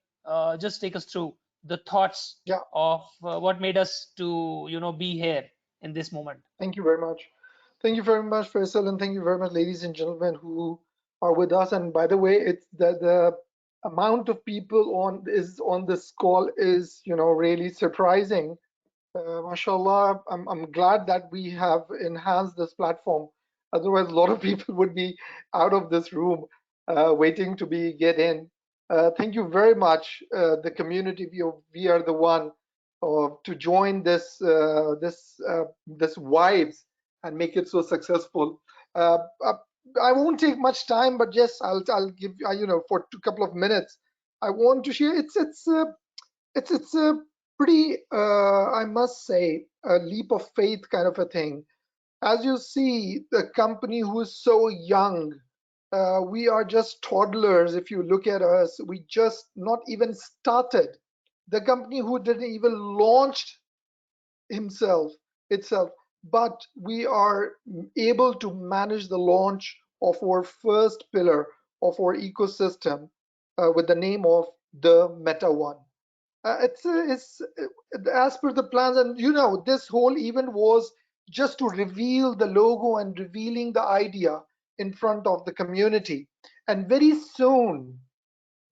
just take us through the thoughts Yeah, of what made us to be here in this moment. thank you very much. Thank you very much, Faisal, and thank you very much, ladies and gentlemen, who are with us. And by the way, it's the amount of people on this call is really surprising. Mashallah, I'm glad that we have enhanced this platform. Otherwise, a lot of people would be out of this room waiting to get in. Thank you very much, the community. We are the one to join this vibes and make it so successful. I won't take much time, but yes, I'll give you know, for a couple of minutes. I want to share. It's a pretty I must say a leap of faith kind of a thing. As you see, the company who is so young, we are just toddlers. If you look at us, we just not even started. The company who didn't even launched itself, but we are able to manage the launch of our first pillar of our ecosystem with the name of the Meta One. It's as per the plans, and you know, this whole event was just to reveal the logo and revealing the idea in front of the community. And very soon,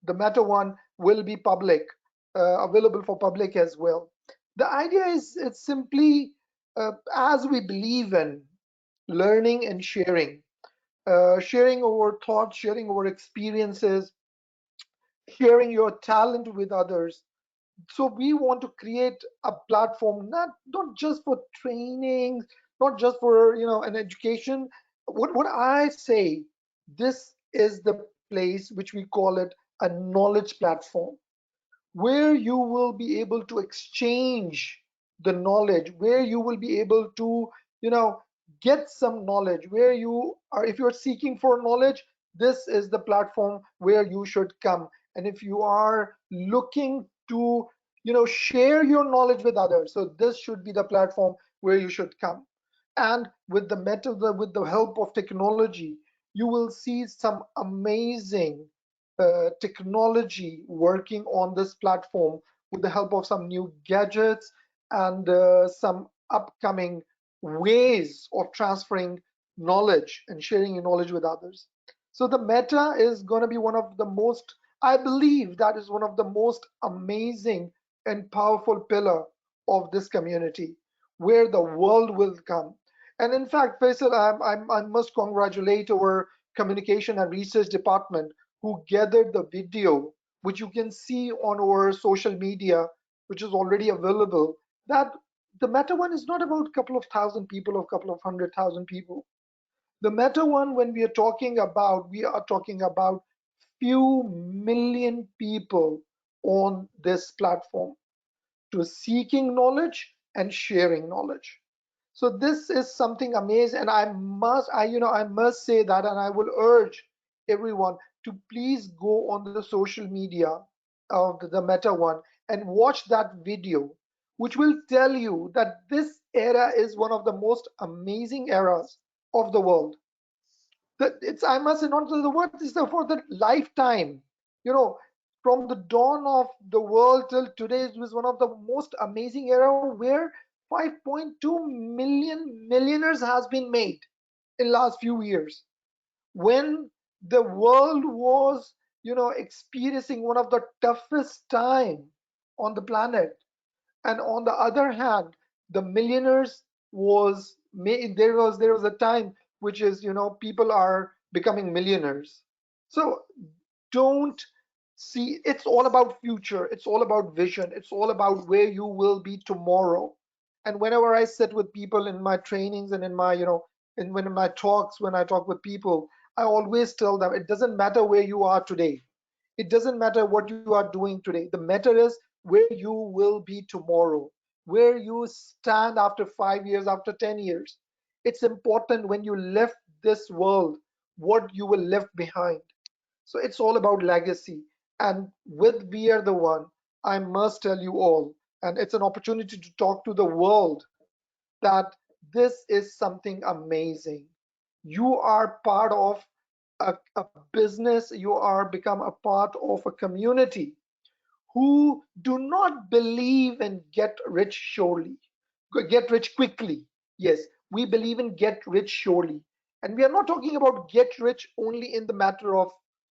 the Meta One will be public, available for public as well. The idea is it's simply as we believe in learning and sharing, sharing our thoughts, sharing our experiences, sharing your talent with others. So we want to create a platform not just for training, not just for, you know, an education. What I say, this is the place which we call it a knowledge platform, where you will be able to exchange the knowledge, where you will be able to, you know, get some knowledge, where you are, if you're seeking for knowledge, this is the platform where you should come. And if you are looking to, you know, share your knowledge with others, so this should be the platform where you should come. And with with the help of technology, you will see some amazing technology working on this platform with the help of some new gadgets and some upcoming ways of transferring knowledge and sharing your knowledge with others. So the Meta is going to be one of the most, I believe that is one of the most amazing and powerful pillar of this community, where the world will come. And in fact, Faisal, I must congratulate our communication and research department who gathered the video, which you can see on our social media, which is already available, that the Meta One is not about a couple of thousand people or a couple of 100,000 people. The Meta One, when we are talking about few million people on this platform to seeking knowledge and sharing knowledge. So this is something amazing, and I must say that, and I will urge everyone to please go on the social media of the Meta One and watch that video, which will tell you that this era is one of the most amazing eras of the world. That it's, I must say, not the word is for the lifetime. You know, from the dawn of the world till today, it was one of the most amazing era where 5.2 million millionaires has been made in last few years, when the world was, you know, experiencing one of the toughest time on the planet. And on the other hand, the millionaires was made, there was a time which is, you know, people are becoming millionaires. So don't see, it's all about future, it's all about vision, it's all about where you will be tomorrow. And whenever I sit with people in my trainings and in my, you know, in my talks, when I talk with people, I always tell them it doesn't matter where you are today, it doesn't matter what you are doing today. The matter is where you will be tomorrow, where you stand after 5 years, after 10 years. It's important when you left this world, what you will left behind. So it's all about legacy. And with We Are the One, I must tell you all, and it's an opportunity to talk to the world, that this is something amazing. You are part of a business, you are become a part of a community who do not believe in get rich surely, get rich quickly. Yes, we believe in get rich surely. And we are not talking about get rich only in the matter of,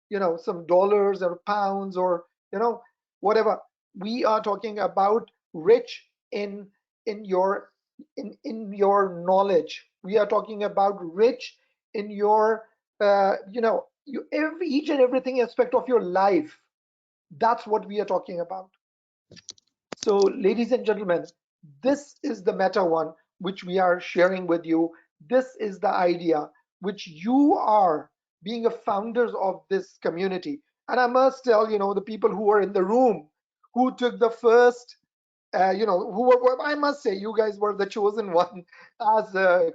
you know, some dollars or pounds or, you know, whatever. We are talking about rich in your in your knowledge. We are talking about rich in your you know, each and everything aspect of your life. That's what we are talking about. So, ladies and gentlemen, this is the Meta One which we are sharing with you. This is the idea which you are being a founders of this community. And I must tell, the people who are in the room who took the first, I must say, you guys were the chosen one, as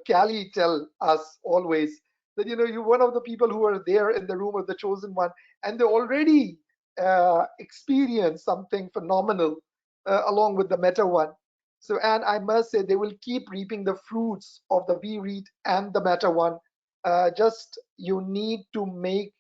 Callie tell us always, that, you're one of the people who are there in the room of the chosen one, and they already experience something phenomenal along with the meta one. So, and I must say, they will keep reaping the fruits of the VREIT and the Meta one. Just you need to make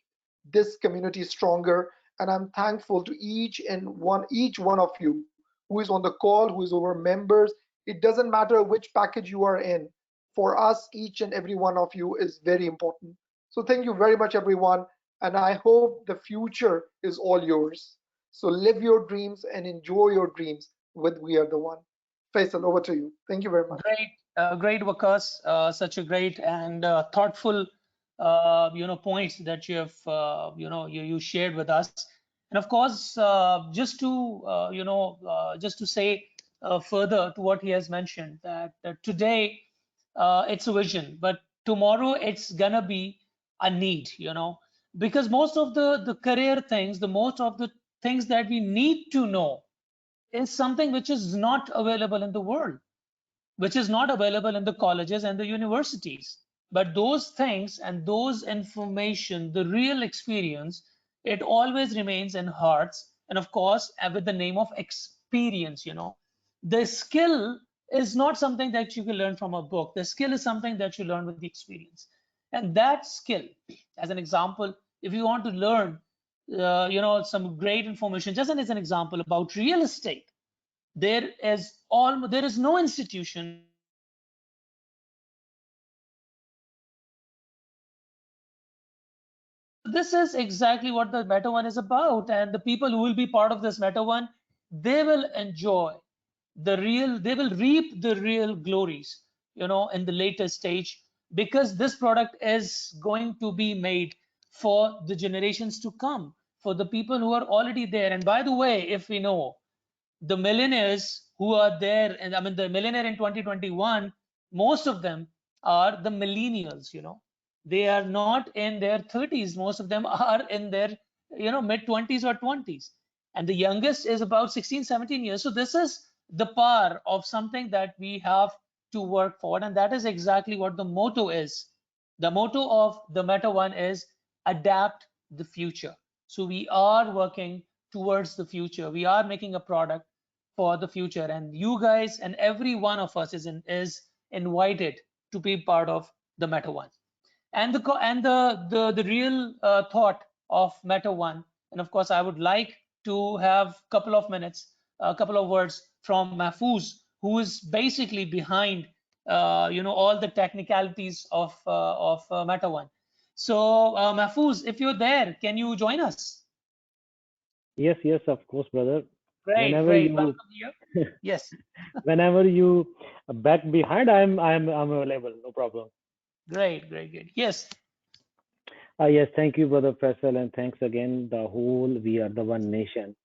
this community stronger. And I'm thankful to each one of you who is on the call, who is our members. It doesn't matter which package you are in. For us, each and every one of you is very important. So thank you very much, everyone. And I hope the future is all yours. So live your dreams and enjoy your dreams with We Are the One. Faisal, over to you. Thank you very much. Great, Waqas. Such a great and thoughtful, points that you have, you shared with us. And of course, just to say further to what he has mentioned, that today it's a vision, but tomorrow it's gonna be a need, because most of the career things, the most of the things that we need to know is something which is not available in the world, which is not available in the colleges and the universities. But those things and those information, the real experience, it always remains in hearts. And of course, with the name of experience, the skill is not something that you can learn from a book. The skill is something that you learn with the experience. And that skill, as an example, if you want to learn, some great information, just as an example about real estate, there is no institution this is exactly what the Meta One is about. And the people who will be part of this Meta One, they will enjoy they will reap the real glories, in the later stage, because this product is going to be made for the generations to come, for the people who are already there. And by the way, if we know the millionaires who are there, and I mean, the millionaire in 2021, most of them are the millennials, they are not in their 30s. Most of them are in their, mid 20s or 20s. And the youngest is about 16, 17 years. So this is the power of something that we have to work for. And that is exactly what the motto is. The motto of the Meta One is adapt the future. So we are working towards the future. We are making a product for the future, and you guys and every one of us is invited to be part of the Meta One. And the real thought of Meta One, and of course I would like to have a couple of minutes, a couple of words from Mahfouz, who is basically behind all the technicalities of Meta One. So Mahfouz, if you're there, can you join us? Yes, yes, of course, brother. Great, Whenever great. you Welcome here. Yes. whenever you back behind, I'm available, no problem. Great, great, great. Yes. Yes, thank you, brother Faisal, and thanks again, the whole We Are the One Nation.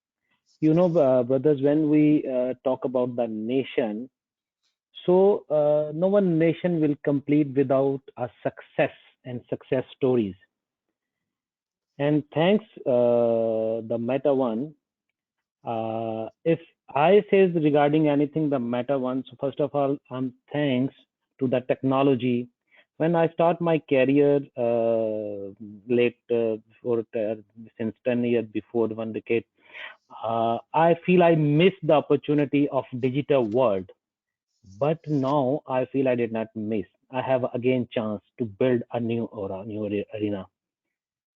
Brothers, when we talk about the nation, so no one nation will complete without a success and success stories. And thanks, the Meta One. If I says regarding anything the Meta One, so first of all, thanks to the technology. When I start my career late since 10 years before 1 decade, I feel I missed the opportunity of digital world. But now I feel I did not miss. I have again chance to build a new aura, new arena.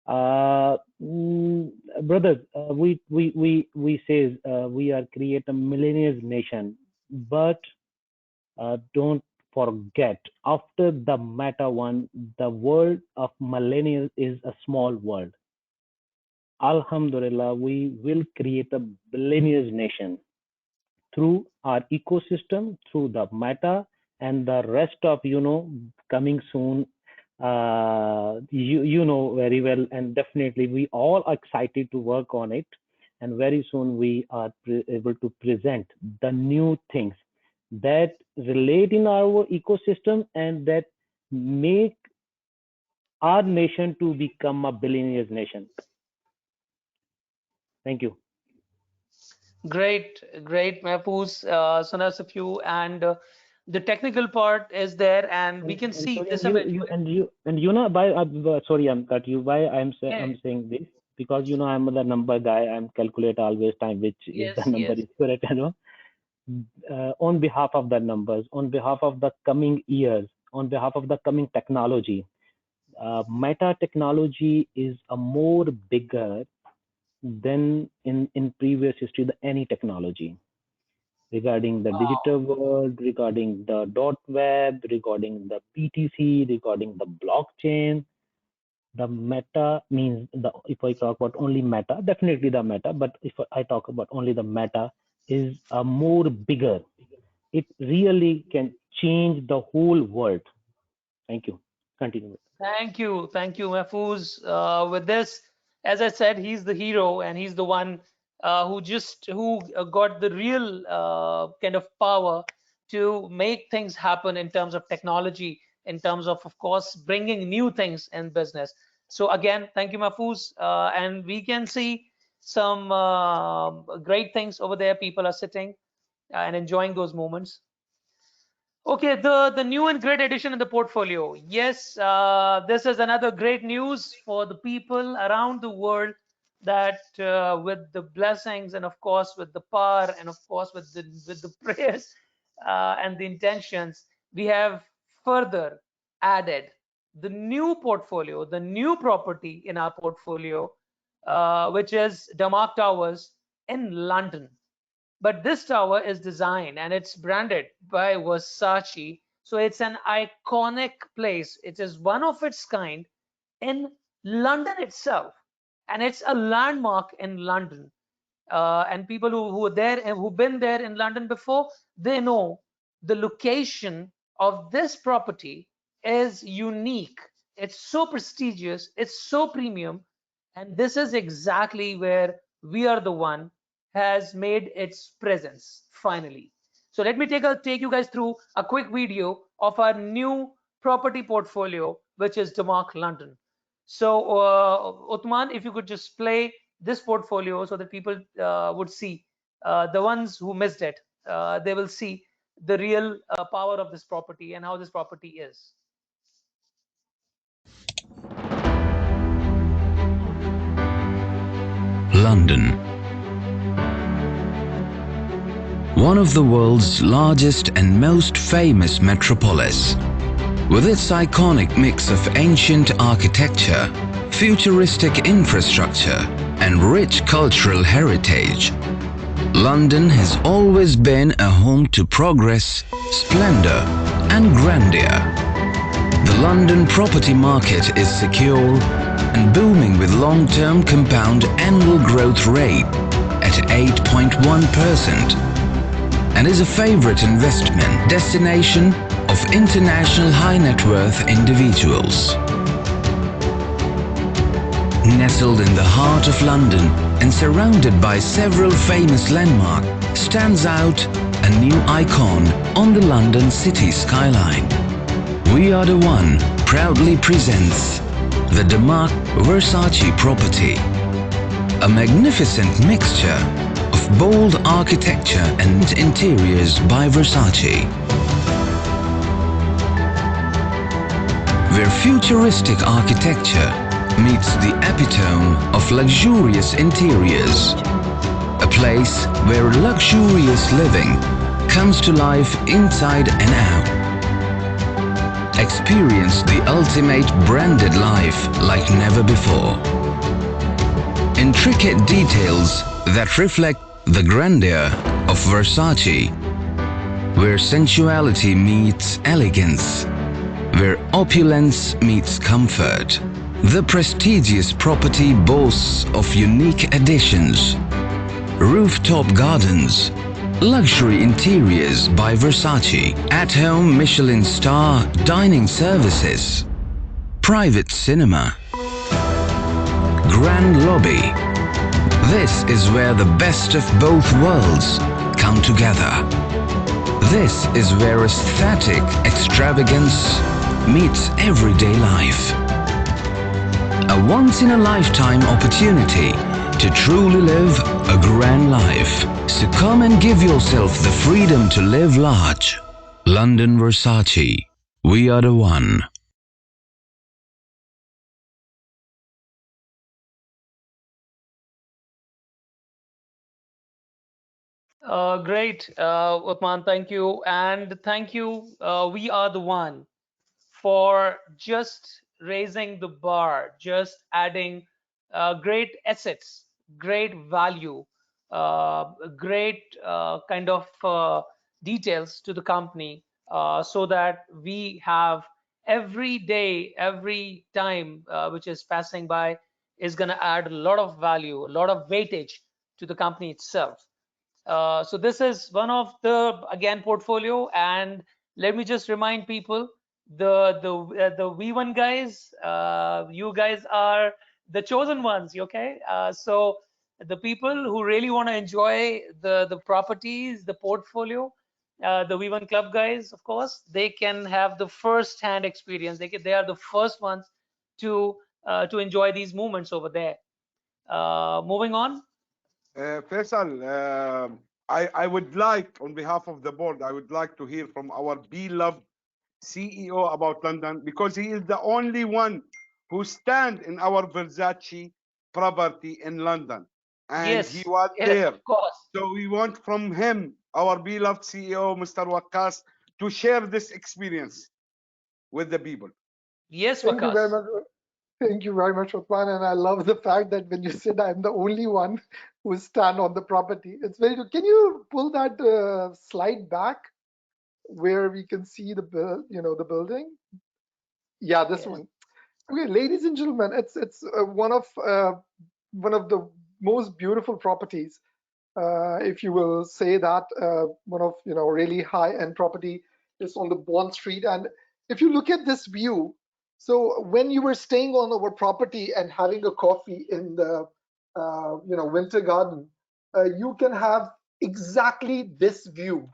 Uh, mm, Brothers, we say we are create a millennials nation, but don't forget after the Meta One, the world of millennials is a small world. Alhamdulillah, we will create a millennials nation through our ecosystem, through the Meta, and the rest of coming soon. You know very well, and definitely we all are excited to work on it. And very soon we are able to present the new things that relate in our ecosystem and that make our nation to become a billionaires nation. Thank you. Great, great, Mahfouz. So that's a few, and the technical part is there, and we can see sorry, this image. you know, sorry, I'm cut you. Why I'm Yeah. I'm saying this, because you know I'm the number guy. I'm calculate always time which is the number is correct. You know, on behalf of the numbers, on behalf of the coming years, on behalf of the coming technology, meta technology is a more bigger than in previous history the any technology, regarding the digital world, regarding the dot web, regarding the BTC, regarding the blockchain. The meta means, if I talk about only meta, definitely the meta, but if I talk about only the meta, is a more bigger. It really can change the whole world. Thank you. Continue. Thank you, Mahfouz. With this, as I said, he's the hero, and he's the one who got the real kind of power to make things happen in terms of technology, in terms of course, bringing new things in business. So again, thank you, Mahfouz, and we can see some great things over there. People are sitting and enjoying those moments. Okay, the new and great addition in the portfolio. Yes, this is another great news for the people around the world, that with the blessings and of course with the power and of course with the prayers and the intentions, we have further added the new portfolio, the new property in our portfolio, which is Damac Towers in London. But this tower is designed and it's branded by Versace. So it's an iconic place. It is one of its kind in London itself. And it's a landmark in London. And people who are there and who've been there in London before, they know the location of this property is unique. It's so prestigious, it's so premium. And this is exactly where we are the one has made its presence finally. So let me take you guys through a quick video of our new property portfolio, which is Damac London. So Uthman, if you could just play this portfolio so that people would see, the ones who missed it, they will see the real power of this property and how this property is. London. One of the world's largest and most famous metropolis. With its iconic mix of ancient architecture, futuristic infrastructure, and rich cultural heritage, London has always been a home to progress, splendor, and grandeur. The London property market is secure and booming with long-term compound annual growth rate at 8.1%, and is a favorite investment destination of international high net worth individuals. Nestled in the heart of London and surrounded by several famous landmarks, stands out a new icon on the London city skyline. We Are The One proudly presents the Damac Versace property, a magnificent mixture of bold architecture and interiors by Versace, where futuristic architecture meets the epitome of luxurious interiors. A place where luxurious living comes to life inside and out. Experience the ultimate branded life like never before. Intricate details that reflect the grandeur of Versace, where sensuality meets elegance, where opulence meets comfort. The prestigious property boasts of unique additions: rooftop gardens, luxury interiors by Versace, at-home Michelin star dining services, private cinema, grand lobby. This is where the best of both worlds come together. This is where aesthetic extravagance meets everyday life. A once-in-a-lifetime opportunity to truly live a grand life. So come and give yourself the freedom to live large. London Versace. We are the one. Great, Uthman, thank you. And thank you, We Are the One, for just raising the bar, just adding great assets, great value, great kind of details to the company, so that we have every day, every time which is passing by is going to add a lot of value, a lot of weightage to the company itself. So this is one of the, again, portfolio. And let me just remind people, the V1 guys, you guys are the chosen ones, okay? So the people who really want to enjoy the properties, the portfolio, the V1 Club guys, of course, they can have the first-hand experience. They are the first ones to enjoy these moments over there. Moving on. Faisal, I would like, on behalf of the board, I would like to hear from our beloved CEO about London, because he is the only one who stand in our Versace property in London, and he Yes, was yes, there. of course. So we want from him, our beloved CEO, Mr. Waqas, to share this experience with the people. Yes, Thank you very Waqas. much. Thank you very much, Uthman. And I love the fact that when you said I'm the only one who stand on the property, it's very good. Can you pull that slide back where we can see the the building? Yeah, this Yes. one. Okay, ladies and gentlemen, it's one of the most beautiful properties, if you will say that. One of really high-end property is on the Bond Street, and if you look at this view, so when you were staying on our property and having a coffee in the Winter Garden, you can have exactly this view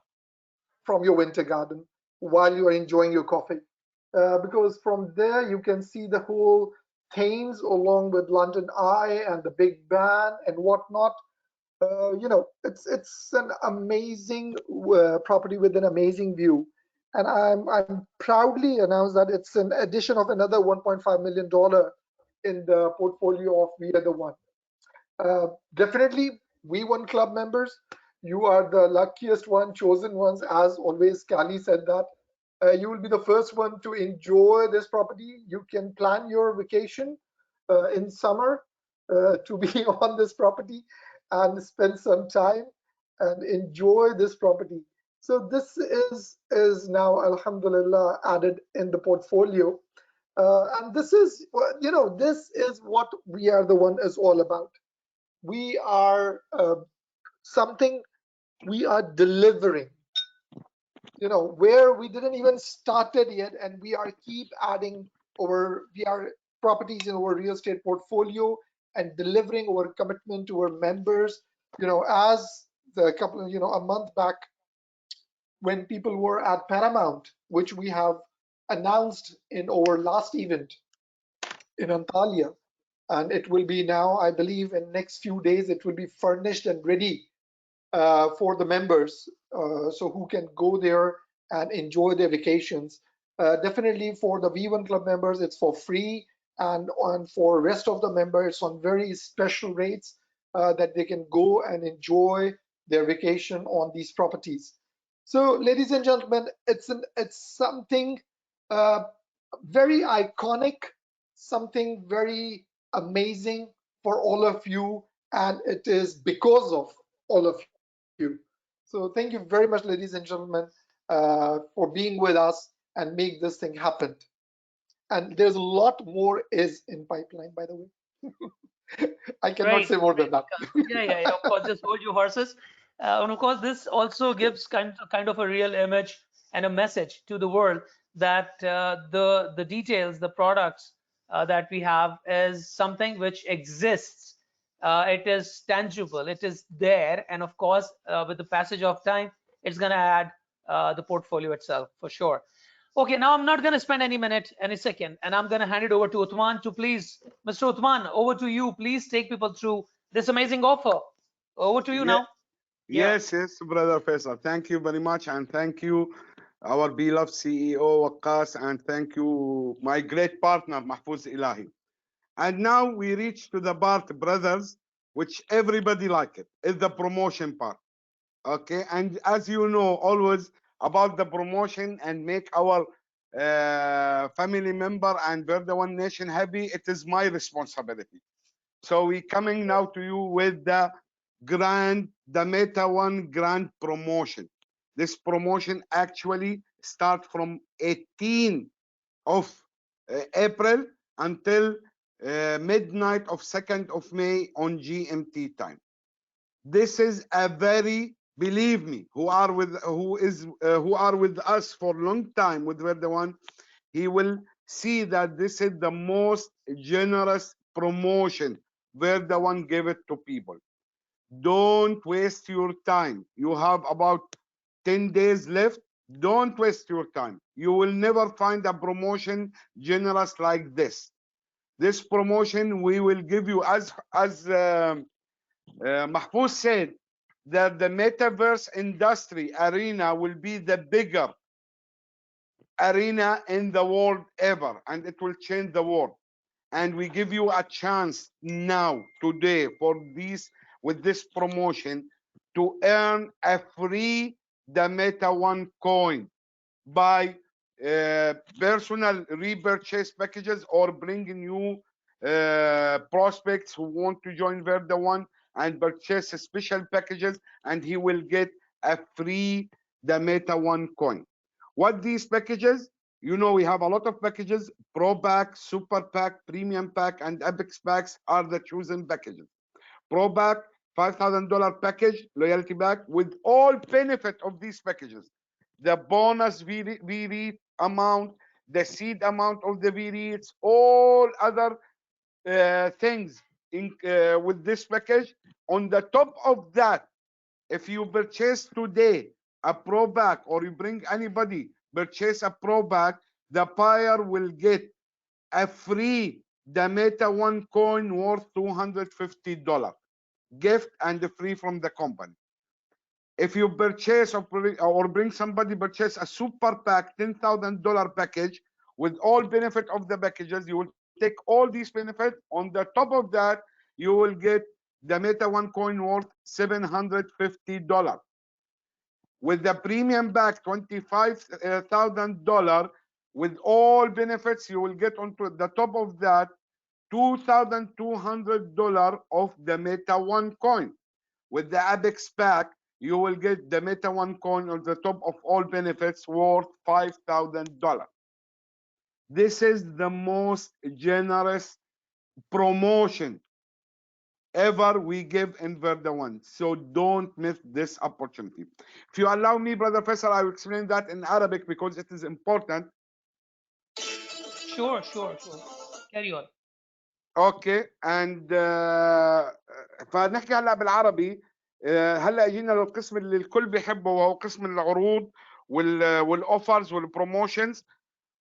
from your Winter Garden while you are enjoying your coffee. Because from there you can see the whole Thames along with London Eye and the Big Ben and whatnot. It's an amazing property with an amazing view, and I'm proudly announce that it's an addition of another $1.5 million in the portfolio of We Are the One. Definitely, V1 Club members, you are the luckiest one, chosen ones. As always, Kali said that you will be the first one to enjoy this property. You can plan your vacation in summer to be on this property and spend some time and enjoy this property. So this is now, Alhamdulillah, added in the portfolio. And this is, this is what We Are the One is all about. We are something we are delivering, where we didn't even started yet, and we are keep adding our properties in our real estate portfolio and delivering our commitment to our members. As the couple, a month back, when people were at Paramount, which we have announced in our last event in Antalya, and it will be now, I believe, in next few days, it will be furnished and ready for the members, so who can go there and enjoy their vacations. Definitely for the V1 Club members, it's for free, and for rest of the members on very special rates that they can go and enjoy their vacation on these properties. So, ladies and gentlemen, it's something very iconic, something very amazing for all of you, and it is because of all of you. So thank you very much, ladies and gentlemen, for being with us and make this thing happen. And there's a lot more is in pipeline, by the way. I cannot Great. say more than that. Yeah. Of course, just hold your horses. And of course, this also gives kind of a real image and a message to the world that the details, the products that we have is something which exists. It is tangible. It is there, and of course, with the passage of time, it's going to add the portfolio itself for sure. Okay, now I'm not going to spend any second, and I'm going to hand it over to Uthman to please, Mr. Uthman, over to you. Please take people through this amazing offer. Over to you now. Yeah. Yes, brother Faisal. Thank you very much, and thank you, our beloved CEO Waqqas, and thank you, my great partner Mahfouz Ilahi. And now we reach to the part, brothers, which everybody like it, is the promotion part. Okay, and as you know, always about the promotion and make our family member and Verda One Nation happy, it is my responsibility. So we coming now to you with the Meta One Grand promotion. This promotion actually start from 18 of April until midnight of 2nd of May on GMT time. This is a very, believe me, who are with us for a long time with Verda One, he will see that this is the most generous promotion Verda One gave it to people. Don't waste your time. You have about 10 days left. Don't waste your time. You will never find a promotion generous like this. This promotion we will give you, as Mahfouz said, that the metaverse industry arena will be the bigger arena in the world ever, and it will change the world. And we give you a chance now, today, for this, with this promotion, to earn a free Meta One coin by personal repurchase packages, or bringing you prospects who want to join Verda One and purchase special packages, and he will get a free Meta One coin. What these packages? You know, we have a lot of packages. Pro Pack, Super Pack, Premium Pack, and Apex Packs are the chosen packages. Pro Pack, $5,000 package, loyalty pack, with all benefit of these packages. The bonus VREIT amount, the seed amount of the VREITs, all other things with this package. On the top of that, if you purchase today a Pro Pack, or you bring anybody purchase a Pro Pack, the buyer will get a free Meta One coin worth $250 gift, and free from the company. If you purchase or bring somebody purchase a Super Pack $10,000 package with all benefit of the packages, you will take all these benefits. On the top of that, you will get the Meta One coin worth $750. With the premium pack, $25,000 with all benefits, you will get onto the top of that $2,200 of the Meta One coin. With the Apex pack, you will get the Meta One coin on the top of all benefits worth $5,000. This is the most generous promotion ever we give in Verda One. So don't miss this opportunity. If you allow me, Brother Faisal, I will explain that in Arabic because it is important. Sure. Carry on. اوكي اند فنحكي هلا بالعربي. هلا جينا للقسم اللي الكل بيحبه، وهو قسم العروض والاوفرز والبروموشنز.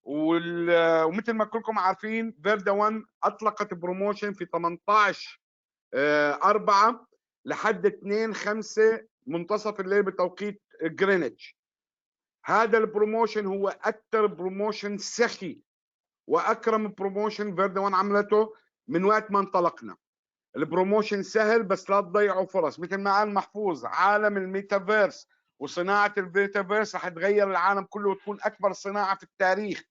ومثل ما كلكم عارفين فيردا 1 اطلقت بروموشن في 18/4 لحد 2/5 منتصف الليل بتوقيت جرينتش. هذا البروموشن هو اكثر بروموشن سخي واكرم بروموشن فيردا 1 عملته من وقت ما انطلقنا. البروموشن سهل، بس لا تضيعوا فرص. مثل ما قال محفوظ، عالم الميتافيرس وصناعه الميتافيرس رح تغير العالم كله وتكون اكبر صناعه في التاريخ.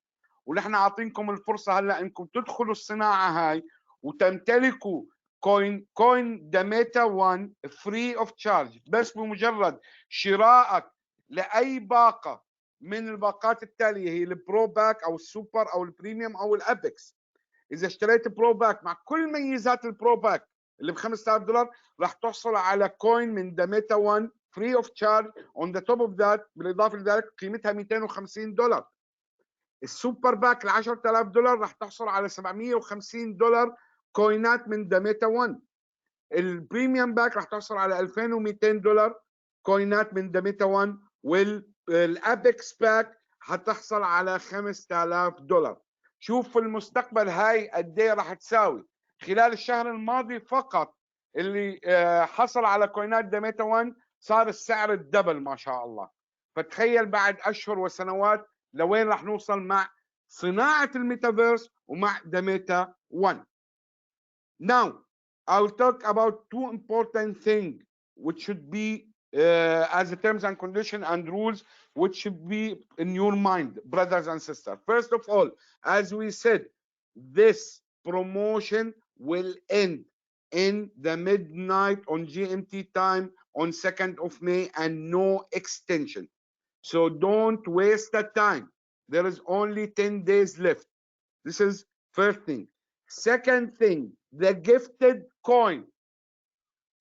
ونحن عاطينكم الفرصه هلا انكم تدخلوا الصناعه هاي وتمتلكوا كوين ميتا 1 فري اوف تشارج، بس بمجرد شرائك لاي باقه من الباقات التاليه، هي البرو باك او السوبر او البريميوم او الابيكس. اذا اشتريت برو باك مع كل ميزات البرو باك اللي ب $5000 راح تحصل على كوين من ميتا 1 فري اوف تشارج. اون ذا توب اوف ذات، بالاضافه لذلك قيمتها $250. السوبر باك ل $10000 راح تحصل على $750 كوينات من ميتا 1. البريميوم باك راح تحصل على $2200 كوينات من ميتا 1. والابيكس باك هتحصل على $5000. شوف في المستقبل هاي قد ايه راح تساوي. خلال الشهر الماضي فقط اللي حصل على كوينات داميتا 1 صار السعر الدبل ما شاء الله. فتخيل بعد اشهر وسنوات لوين راح نوصل مع صناعة الميتافيرس ومع داميتا 1. Now I will talk about two important things which should be as a terms and condition and rules which should be in your mind, brothers and sisters. First of all, as we said, this promotion will end in the midnight on GMT time on 2nd of May and no extension. So don't waste the time. There is only 10 days left. This is first thing. Second thing, the gifted coin,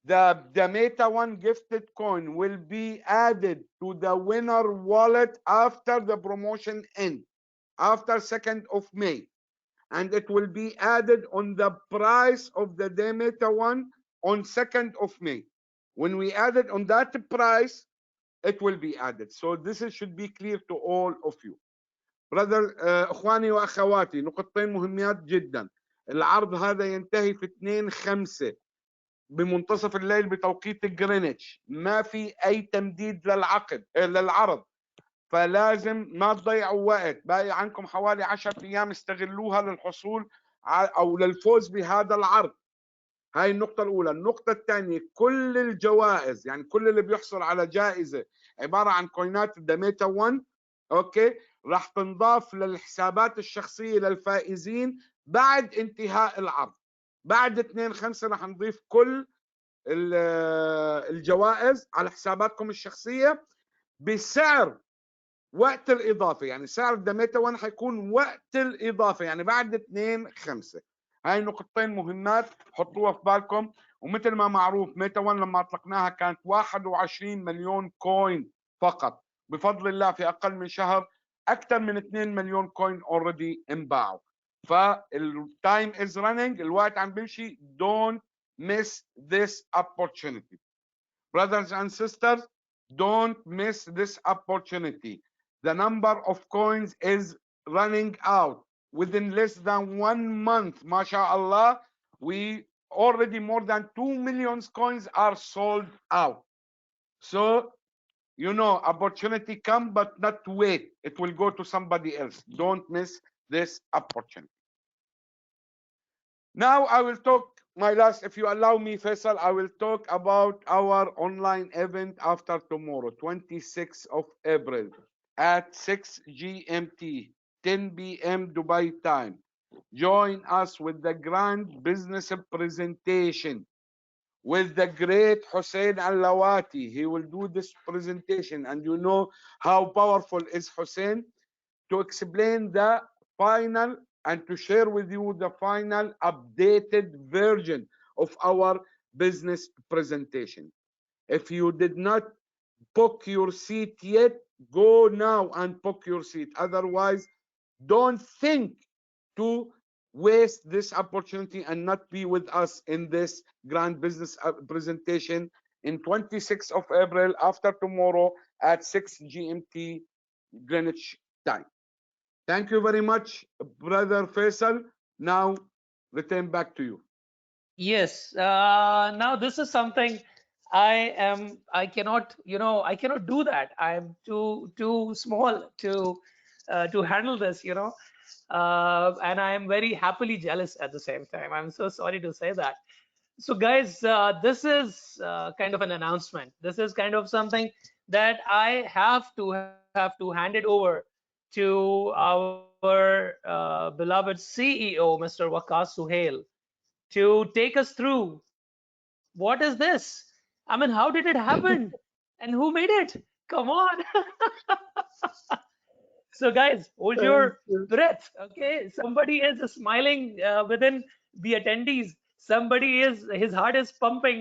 the Damaita 1 gifted coin will be added to the winner wallet after the promotion ends, after 2nd of May. And it will be added on the price of the Damaita 1 on 2nd of May. When we add it on that price, it will be added. So this should be clear to all of you. Brother, اخواني واخواتي، نقطتين مهمات جدا. العرض هذا ينتهي في 2/5 بمنتصف الليل بتوقيت جرينتش. ما في اي تمديد للعرض، فلازم ما تضيعوا وقت. باقي عنكم حوالي 10 ايام استغلوها للحصول او للفوز بهذا العرض. هاي النقطة الأولى. النقطة الثانية، كل الجوائز، يعني كل اللي بيحصل على جائزة عبارة عن كوينات الداميتا 1 اوكي، راح تنضاف للحسابات الشخصية للفائزين بعد انتهاء العرض. بعد 2/5 راح نضيف كل الجوائز على حساباتكم الشخصية بسعر وقت الإضافة. يعني سعر الداميتا 1 حيكون وقت الإضافة، يعني بعد 2/5. هاي نقطتين مهمات حطوها في بالكم. ومثل ما معروف ميتا 1 لما اطلقناها كانت 21 مليون كوين فقط. بفضل الله في اقل من شهر اكثر من 2 مليون كوين اوريدي انباعوا. فالتايم از رانينج، الوقت عم بيمشي. don't miss this opportunity. Brothers and sisters, don't miss this opportunity. The number of coins is running out. Within less than 1 month, mashallah, we already more than 2 million coins are sold out. So, you know, opportunity come, but not wait. It will go to somebody else. Don't miss this opportunity. Now I will talk, my last, if you allow me, Faisal, I will talk about our online event after tomorrow, 26th of April at 6 GMT. 10 p.m. Dubai time. Join us with the grand business presentation with the great Hussein Al-Lawati. He will do this presentation, and you know how powerful is Hussein to explain the final and to share with you the final updated version of our business presentation. If you did not book your seat yet, go now and book your seat. Otherwise, don't think to waste this opportunity and not be with us in this grand business presentation in 26th of April after tomorrow at 6 GMT Greenwich time. Thank you very much, Brother Faisal. Now, return back to you. Yes. Now this is something I cannot, I cannot do that. I'm too small to handle this, and I am very happily jealous at the same time. I'm so sorry to say that. So guys, this is kind of an announcement. This is kind of something that I have to hand it over to our beloved CEO, Mr. Waqas Suhail, to take us through what is this? I mean, how did it happen? And who made it? Come on. So guys, hold your breath, okay? Somebody is smiling within the attendees. Somebody his heart is pumping,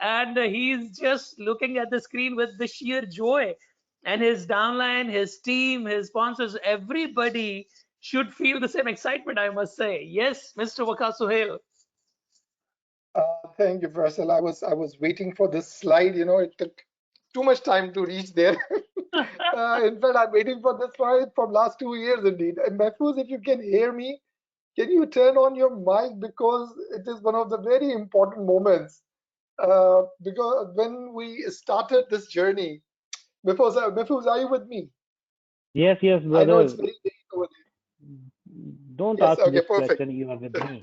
and he's just looking at the screen with the sheer joy. And his downline, his team, his sponsors, everybody should feel the same excitement, I must say. Yes, Mr. Waqas Suhail. Thank you, Faisal. I was waiting for this slide. It took too much time to reach there. In fact, I'm waiting for this slide from last 2 years indeed. And Mahfouz, if you can hear me, can you turn on your mic, because it is one of the very important moments. Because when we started this journey, Mahfouz, are you with me? Yes, yes, I know it's brother. very late over Don't there. Yes, ask okay, this perfect. question. You are with me.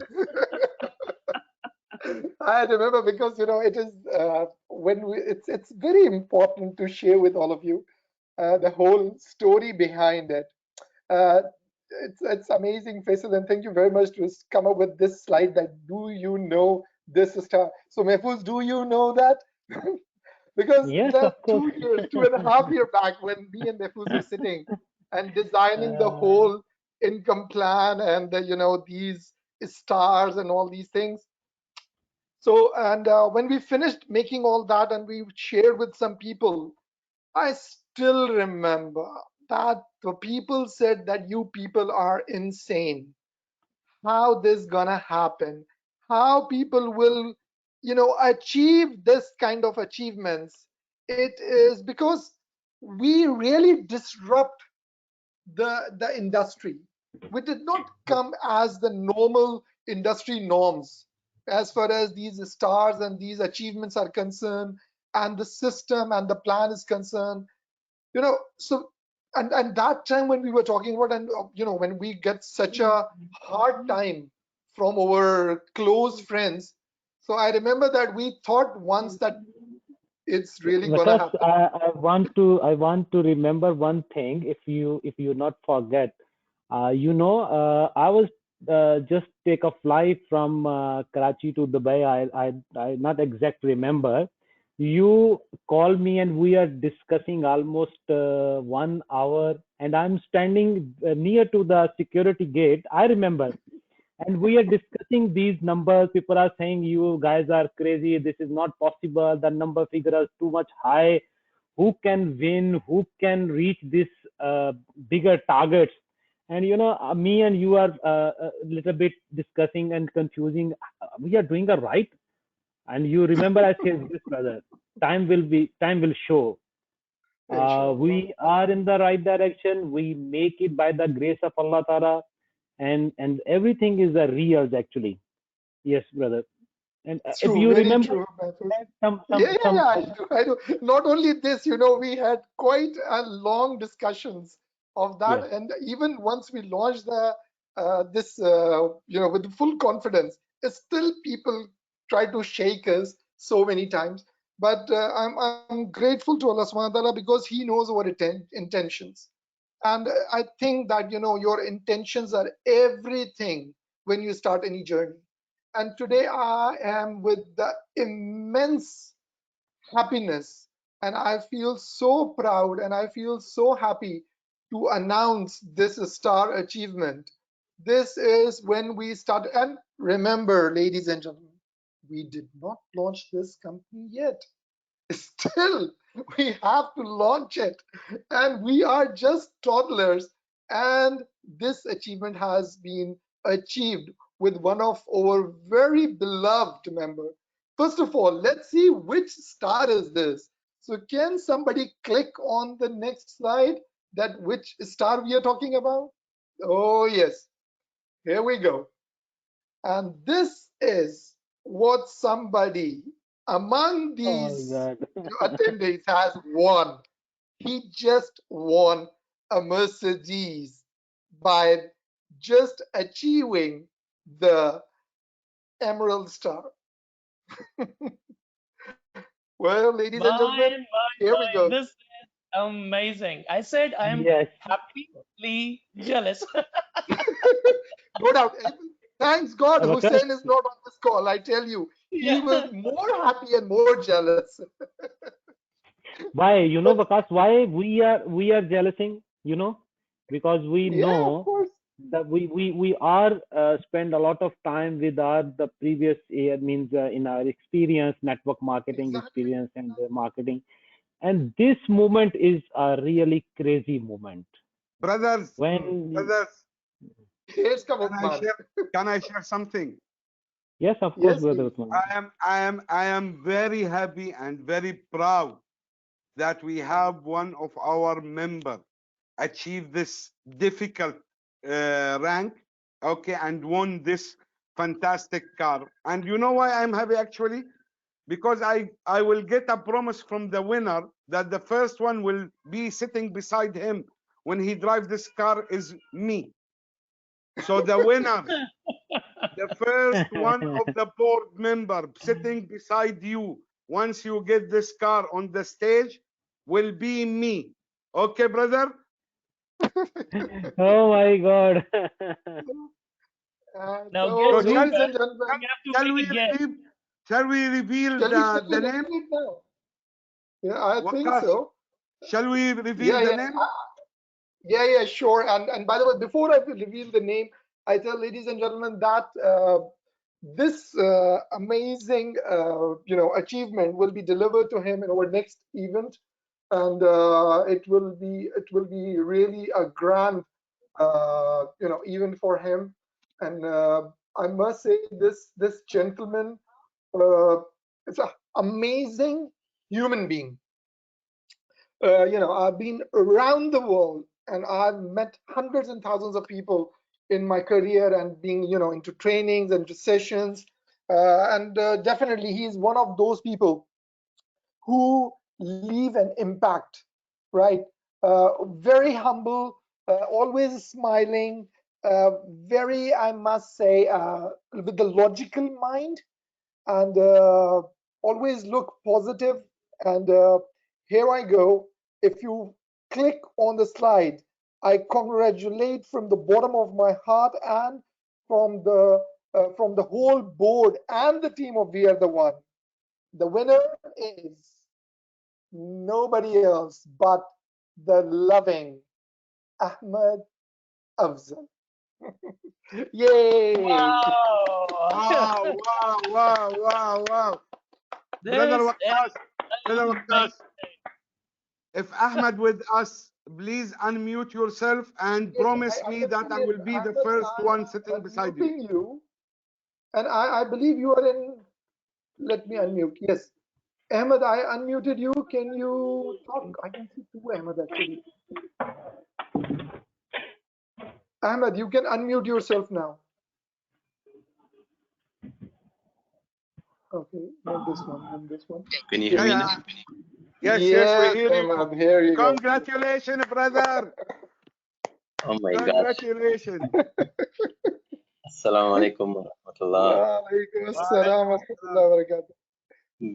I remember, because it is when it's very important to share with all of you the whole story behind it. Uh, it's amazing, Faisal, and thank you very much to come up with this slide. That do you know this star? So Mahfouz, do you know that? Because Yes, the of course. 2 years, 2.5 years back, when me and Mahfouz were sitting and designing the Uh, whole income plan and these stars and all these things. So, and when we finished making all that and we shared with some people, I still remember that the people said that you people are insane. How this gonna happen? How people will, achieve this kind of achievements? It is because we really disrupt the industry. We did not come as the normal industry norms as far as these stars and these achievements are concerned, and the system and the plan is concerned. So and that time when we were talking about, and when we get such a hard time from our close friends, so I remember that we thought once that it's really gonna Vikas, happen. I want to remember one thing. If you not forget, I was just take a flight from Karachi to Dubai. I not exact remember. You called me and we are discussing almost 1 hour, and I'm standing near to the security gate. I remember, and we are discussing these numbers. People are saying you guys are crazy, this is not possible, the number figure is too much high, who can win, who can reach this bigger targets. And me and you are a little bit discussing and confusing, we are doing a right. And you remember I said, this brother, time will show. Inshallah. We are in the right direction, we make it by the grace of Allah Ta'ala. And everything is a real actually. Yes, brother. And if True, you very remember, true, Mahfouz. some Yeah, some yeah, some yeah, I do. Not only this, we had quite a long discussions of that, yes. and even once we launched the this, with full confidence, still people try to shake us so many times. But I'm grateful to Allah Subhanahu wa Taala, because He knows our intentions, and I think that your intentions are everything when you start any journey. And today I am with the immense happiness, and I feel so proud and I feel so happy to announce this star achievement. This is when we started. And remember, ladies and gentlemen, we did not launch this company yet. Still, we have to launch it, and we are just toddlers. And this achievement has been achieved with one of our very beloved member. First of all, let's see which star is this. So can somebody click on the next slide, that which star we are talking about? Oh yes, here we go. And this is what somebody among Oh these God. attendees has won. He just won a Mercedes by just achieving the Emerald Star. Well, ladies and gentlemen, here we go. This is amazing. I said I'm Yes. happily jealous. No doubt. Thanks God Vikas, Hussein is not on this call. I tell you, he Yeah. will be more happy and more jealous. why? But Vikas, why we are jealousing? Because we yeah, of know course. that we are spend a lot of time with our the previous year, means in our experience, network marketing Exactly. experience and marketing. And this moment is a really crazy moment Brothers, when. brothers, Here's come can I Uthman. share? Can I share something? Yes, of course, Yes, brother please. Uthman. I am very happy and very proud that we have one of our member achieve this difficult rank, okay, and won this fantastic car. And you know why I'm happy actually? Because I will get a promise from the winner that the first one will be sitting beside him when he drives this car is me. So the winner, the first one of the board member sitting beside you once you get this car on the stage will be me. Okay, brother? Oh my God. Now, So, guess who, ladies guys? and gentlemen, We have to make a guess. Shall we reveal shall we the name? reveal it now? Yeah, I think Waqas, so. shall we reveal Yeah, the yeah, name? yeah, sure. And by the way, before I reveal the name, I tell ladies and gentlemen that this amazing, achievement will be delivered to him in our next event, and it will be really a grand, event for him. And I must say, this gentleman is an amazing human being. I've been around the world and I've met hundreds and thousands of people in my career and being, into trainings and to sessions. And definitely he's one of those people who leave an impact, right? Very humble, always smiling, very, I must say, with the logical mind, and always look positive. And here I go. If you click on the slide, I congratulate from the bottom of my heart and from the whole board and the team of We Are the One. The winner is nobody else but the loving Ahmed Afzal. Yay! Wow. Wow, wow, wow, wow, wow. Brother This Waqas, Brother is Waqas, if Ahmed with us, please unmute yourself and Yes, promise I me that I understand. will be the Ahmed, first one sitting I'm beside you. unmuting you, and I believe you are in. Let me unmute. Yes, Ahmed, I unmuted you. Can you talk? I can see two Ahmed actually. Ahmed, you can unmute yourself now. Okay, not this one, then this one. Can you hear me now? Yes, we Yes, hear you. Ahmed, here you go. Congratulations, brother. Oh my gosh. Congratulations. Assalamu alaikum wa rahmatullah. Wa alaikum assalam wa rahmatullahi wa barakatuh.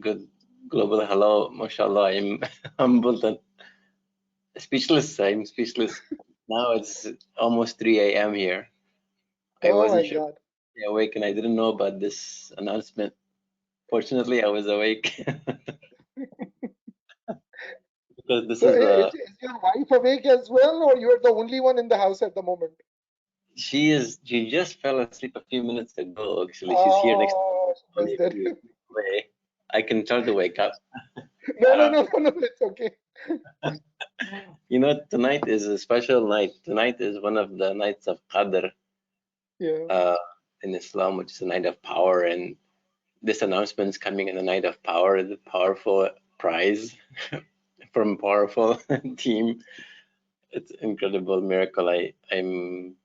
Good global hello. MashaAllah. I'm humbled and speechless. I'm speechless. Now it's almost 3 a.m. here. I Oh wasn't my sure God. to be awake and I didn't know about this announcement. Fortunately, I was awake. Because this So is is your wife awake as well, or you're the only one in the house at the moment? she just fell asleep a few minutes ago. Actually, she's here next to me. Oh, Only she a was few dead. away. I can try to wake up. No, it's okay. You know, tonight is a special night. Tonight is one of the nights of Qadr Yeah. in Islam, which is a night of power. And this announcement is coming in the night of power, the powerful prize from powerful team. It's incredible miracle. I'm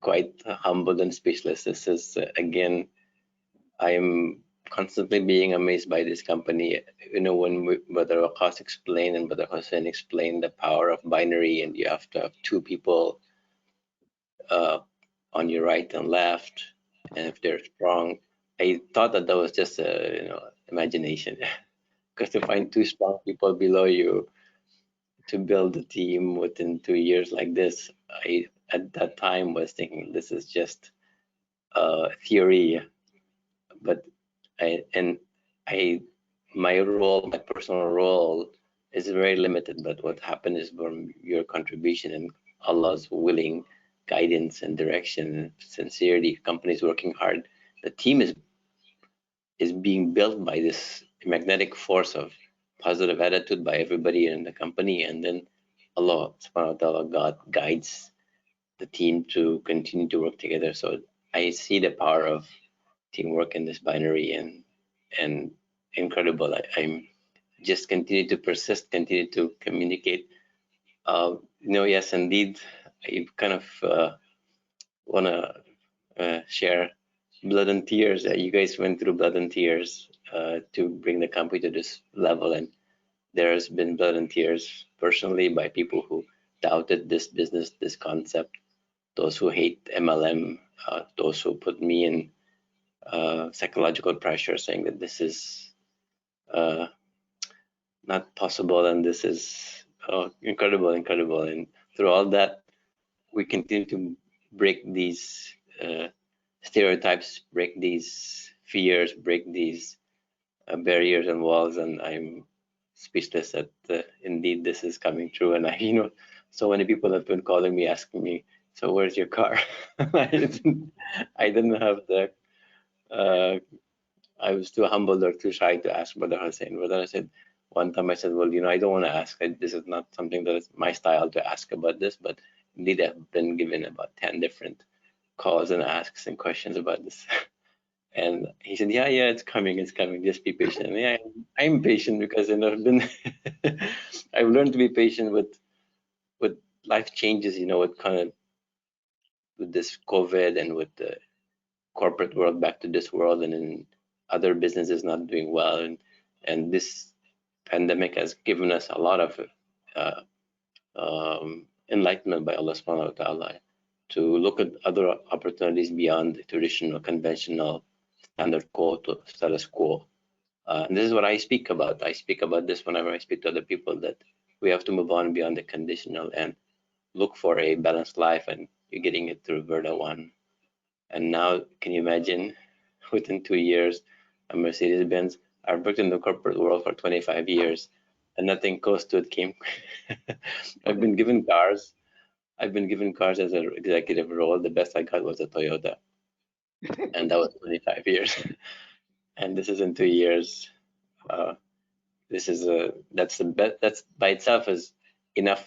quite humbled and speechless. This is again, I'm constantly being amazed by this company. You know, when Brother Waqas explained and Brother Hussein explained the power of binary, and you have to have two people on your right and left, and if they're strong, I thought that was just a imagination, because to find two strong people below you to build a team within 2 years like this, I at that time was thinking this is just theory, but my role, my personal role is very limited, but what happened is from your contribution and Allah's willing guidance and direction, sincerity, companies working hard, the team is being built by this magnetic force of positive attitude by everybody in the company, and then Allah subhanahu wa ta'ala, God guides the team to continue to work together. So I see the power of teamwork in this binary, and incredible. just continue to persist, continue to communicate. Yes, indeed, I kind of want to share blood and tears. You guys went through blood and tears to bring the company to this level, and there's been blood and tears personally by people who doubted this business, this concept, those who hate MLM, those who put me in psychological pressure saying that this is not possible and this is incredible. And through all that, we continue to break these stereotypes, break these fears, break these barriers and walls, and I'm speechless that indeed this is coming true. And so many people have been calling me, asking me, so where's your car? I didn't have the I was too humble or too shy to ask Brother Hussein. Brother Hussein, one time I said, well, I don't want to ask. This is not something that is my style to ask about this, but indeed I've been given about 10 different calls and asks and questions about this. And he said, yeah, it's coming, just be patient. And yeah, I'm patient because I've been, I've learned to be patient with life changes, with kind of, with this COVID and with the corporate world back to this world, and then other businesses not doing well. And this pandemic has given us a lot of enlightenment by Allah subhanahu wa ta'ala to look at other opportunities beyond the traditional, conventional, standard quo to status quo. And this is what I speak about. I speak about this whenever I speak to other people, that we have to move on beyond the conditional and look for a balanced life, and you're getting it through Verda One. And now, can you imagine, within 2 years, a Mercedes-Benz? I've worked in the corporate world for 25 years, and nothing close to it came. I've been given cars. I've been given cars as an executive role. The best I got was a Toyota, and that was 25 years. And this is in 2 years. That's the best. That's by itself is enough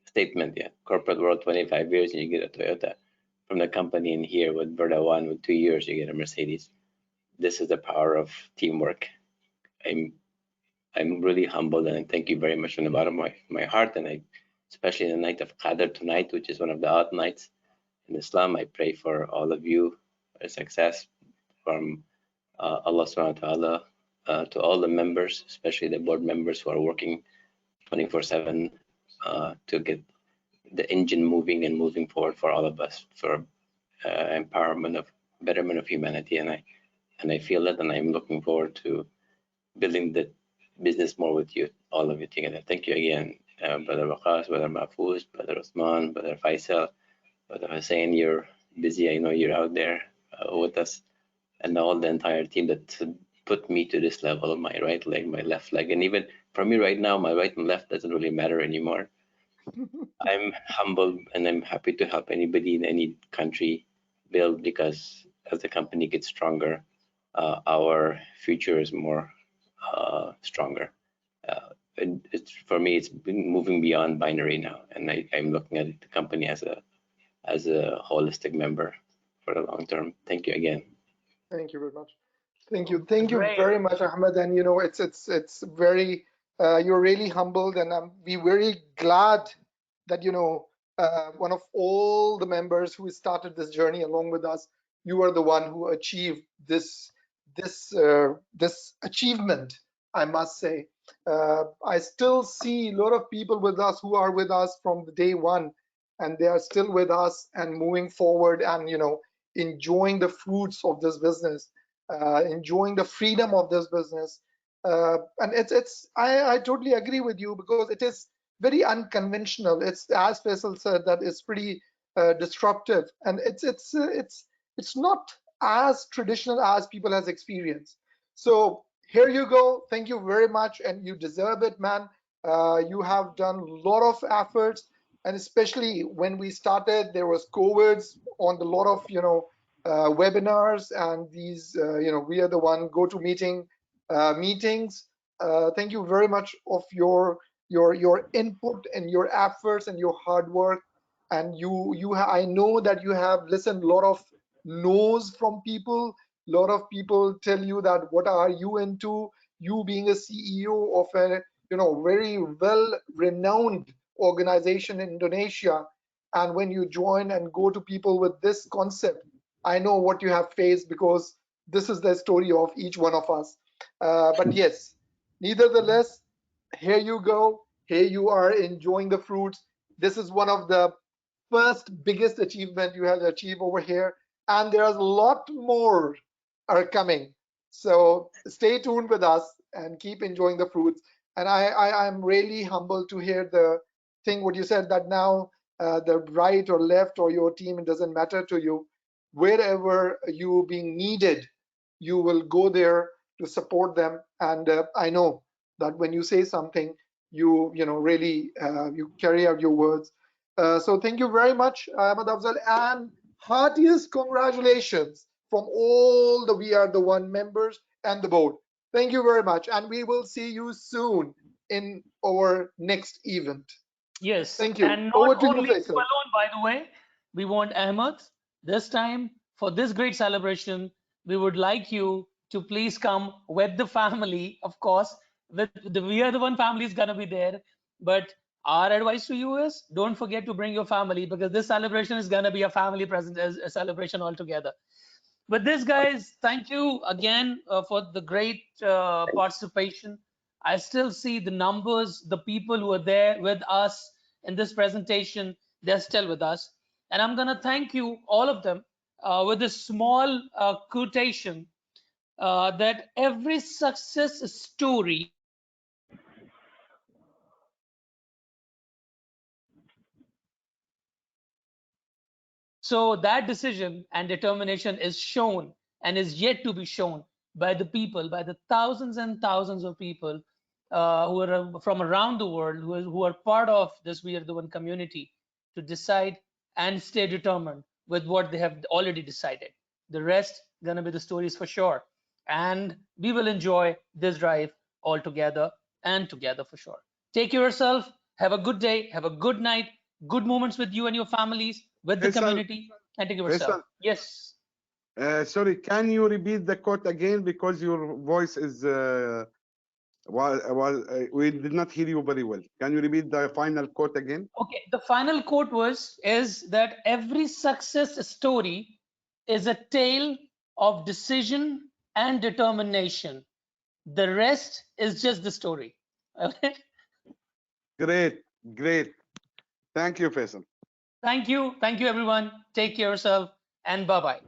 statement. Yeah, corporate world 25 years, and you get a Toyota. From the company in here with Verda One, with 2 years, you get a Mercedes. This is the power of teamwork. I'm really humbled, and I thank you very much from the bottom of my heart. And especially in the night of Qadr tonight, which is one of the odd nights in Islam, I pray for all of you a success from Allah subhanahu wa ta'ala to all the members, especially the board members who are working 24/7 to get the engine moving and moving forward for all of us, for empowerment of betterment of humanity. And I feel that, and I'm looking forward to building the business more with you, all of you together. Thank you again, Brother Waqas, Brother Mahfouz, Brother Osman, Brother Faisal, Brother Hussein. You're busy. I know you're out there with us, and all the entire team that put me to this level. My right leg, my left leg, and even for me right now, my right and left doesn't really matter anymore. I'm humbled, and I'm happy to help anybody in any country build, because as the company gets stronger, our future is more stronger. For me, it's been moving beyond binary now, and I'm looking at the company as a holistic member for the long term. Thank you again. Thank you very much. Thank you very much, Ahmed. And it's very you're really humbled, and we're very glad that one of all the members who started this journey along with us, you are the one who achieved this achievement, I must say. I still see a lot of people with us who are with us from the day one, and they are still with us and moving forward, and enjoying the fruits of this business, enjoying the freedom of this business. And I totally agree with you, because it is very unconventional. It's, as Faisal said, that it's pretty disruptive, and it's not as traditional as people has experienced. So here you go. Thank you very much, and you deserve it, man. You have done a lot of efforts, and especially when we started, there was COVID on a lot of webinars, and these we are the one go-to meetings. Thank you very much of your input and your efforts and your hard work. And I know that you have listened a lot of no's from people. A lot of people tell you that, what are you into? you being a CEO of a very well-renowned organization in Indonesia, and when you join and go to people with this concept, I know what you have faced, because this is the story of each one of us. But yes, nevertheless, here you go. Here you are enjoying the fruits. This is one of the first biggest achievement you have achieved over here, and there's a lot more are coming. So stay tuned with us and keep enjoying the fruits. And I'm really humbled to hear the thing what you said, that now the right or left or your team, it doesn't matter to you. Wherever you being needed, you will go there to support them. And I know that when you say something, you really you carry out your words. So thank you very much, Ahmad Afzal, and heartiest congratulations from all the We Are the One members and the board. Thank you very much, and we will see you soon in our next event. Yes, Thank you. and not Over to you, only you Faisal. alone, by the way, we want Ahmed this time for this great celebration. We would like you to please come with the family, of course. With the We Are the One family is gonna be there, but our advice to you is don't forget to bring your family, because this celebration is gonna be a family present, a celebration altogether. But this, guys, thank you again for the great participation. I still see the numbers, the people who are there with us in this presentation, they're still with us. And I'm going to thank you, all of them, with a small quotation that every success story So that decision and determination is shown and is yet to be shown by the people, by the thousands and thousands of people who are from around the world, who are part of this We Are the One community, to decide and stay determined with what they have already decided. The rest gonna be the stories for sure. And we will enjoy this drive all together and together for sure. Take care of yourself. Have a good day. Have a good night. Good moments with you and your families, with the Faisal, community, and take care of yourself. Faisal, Yes. sorry, can you repeat the quote again, because your voice is we did not hear you very well. Can you repeat the final quote again? Okay. The final quote is that every success story is a tale of decision and determination. The rest is just the story. Okay. Great, great. Thank you, Faisal. Thank you. Thank you, everyone. Take care of yourself, and bye-bye.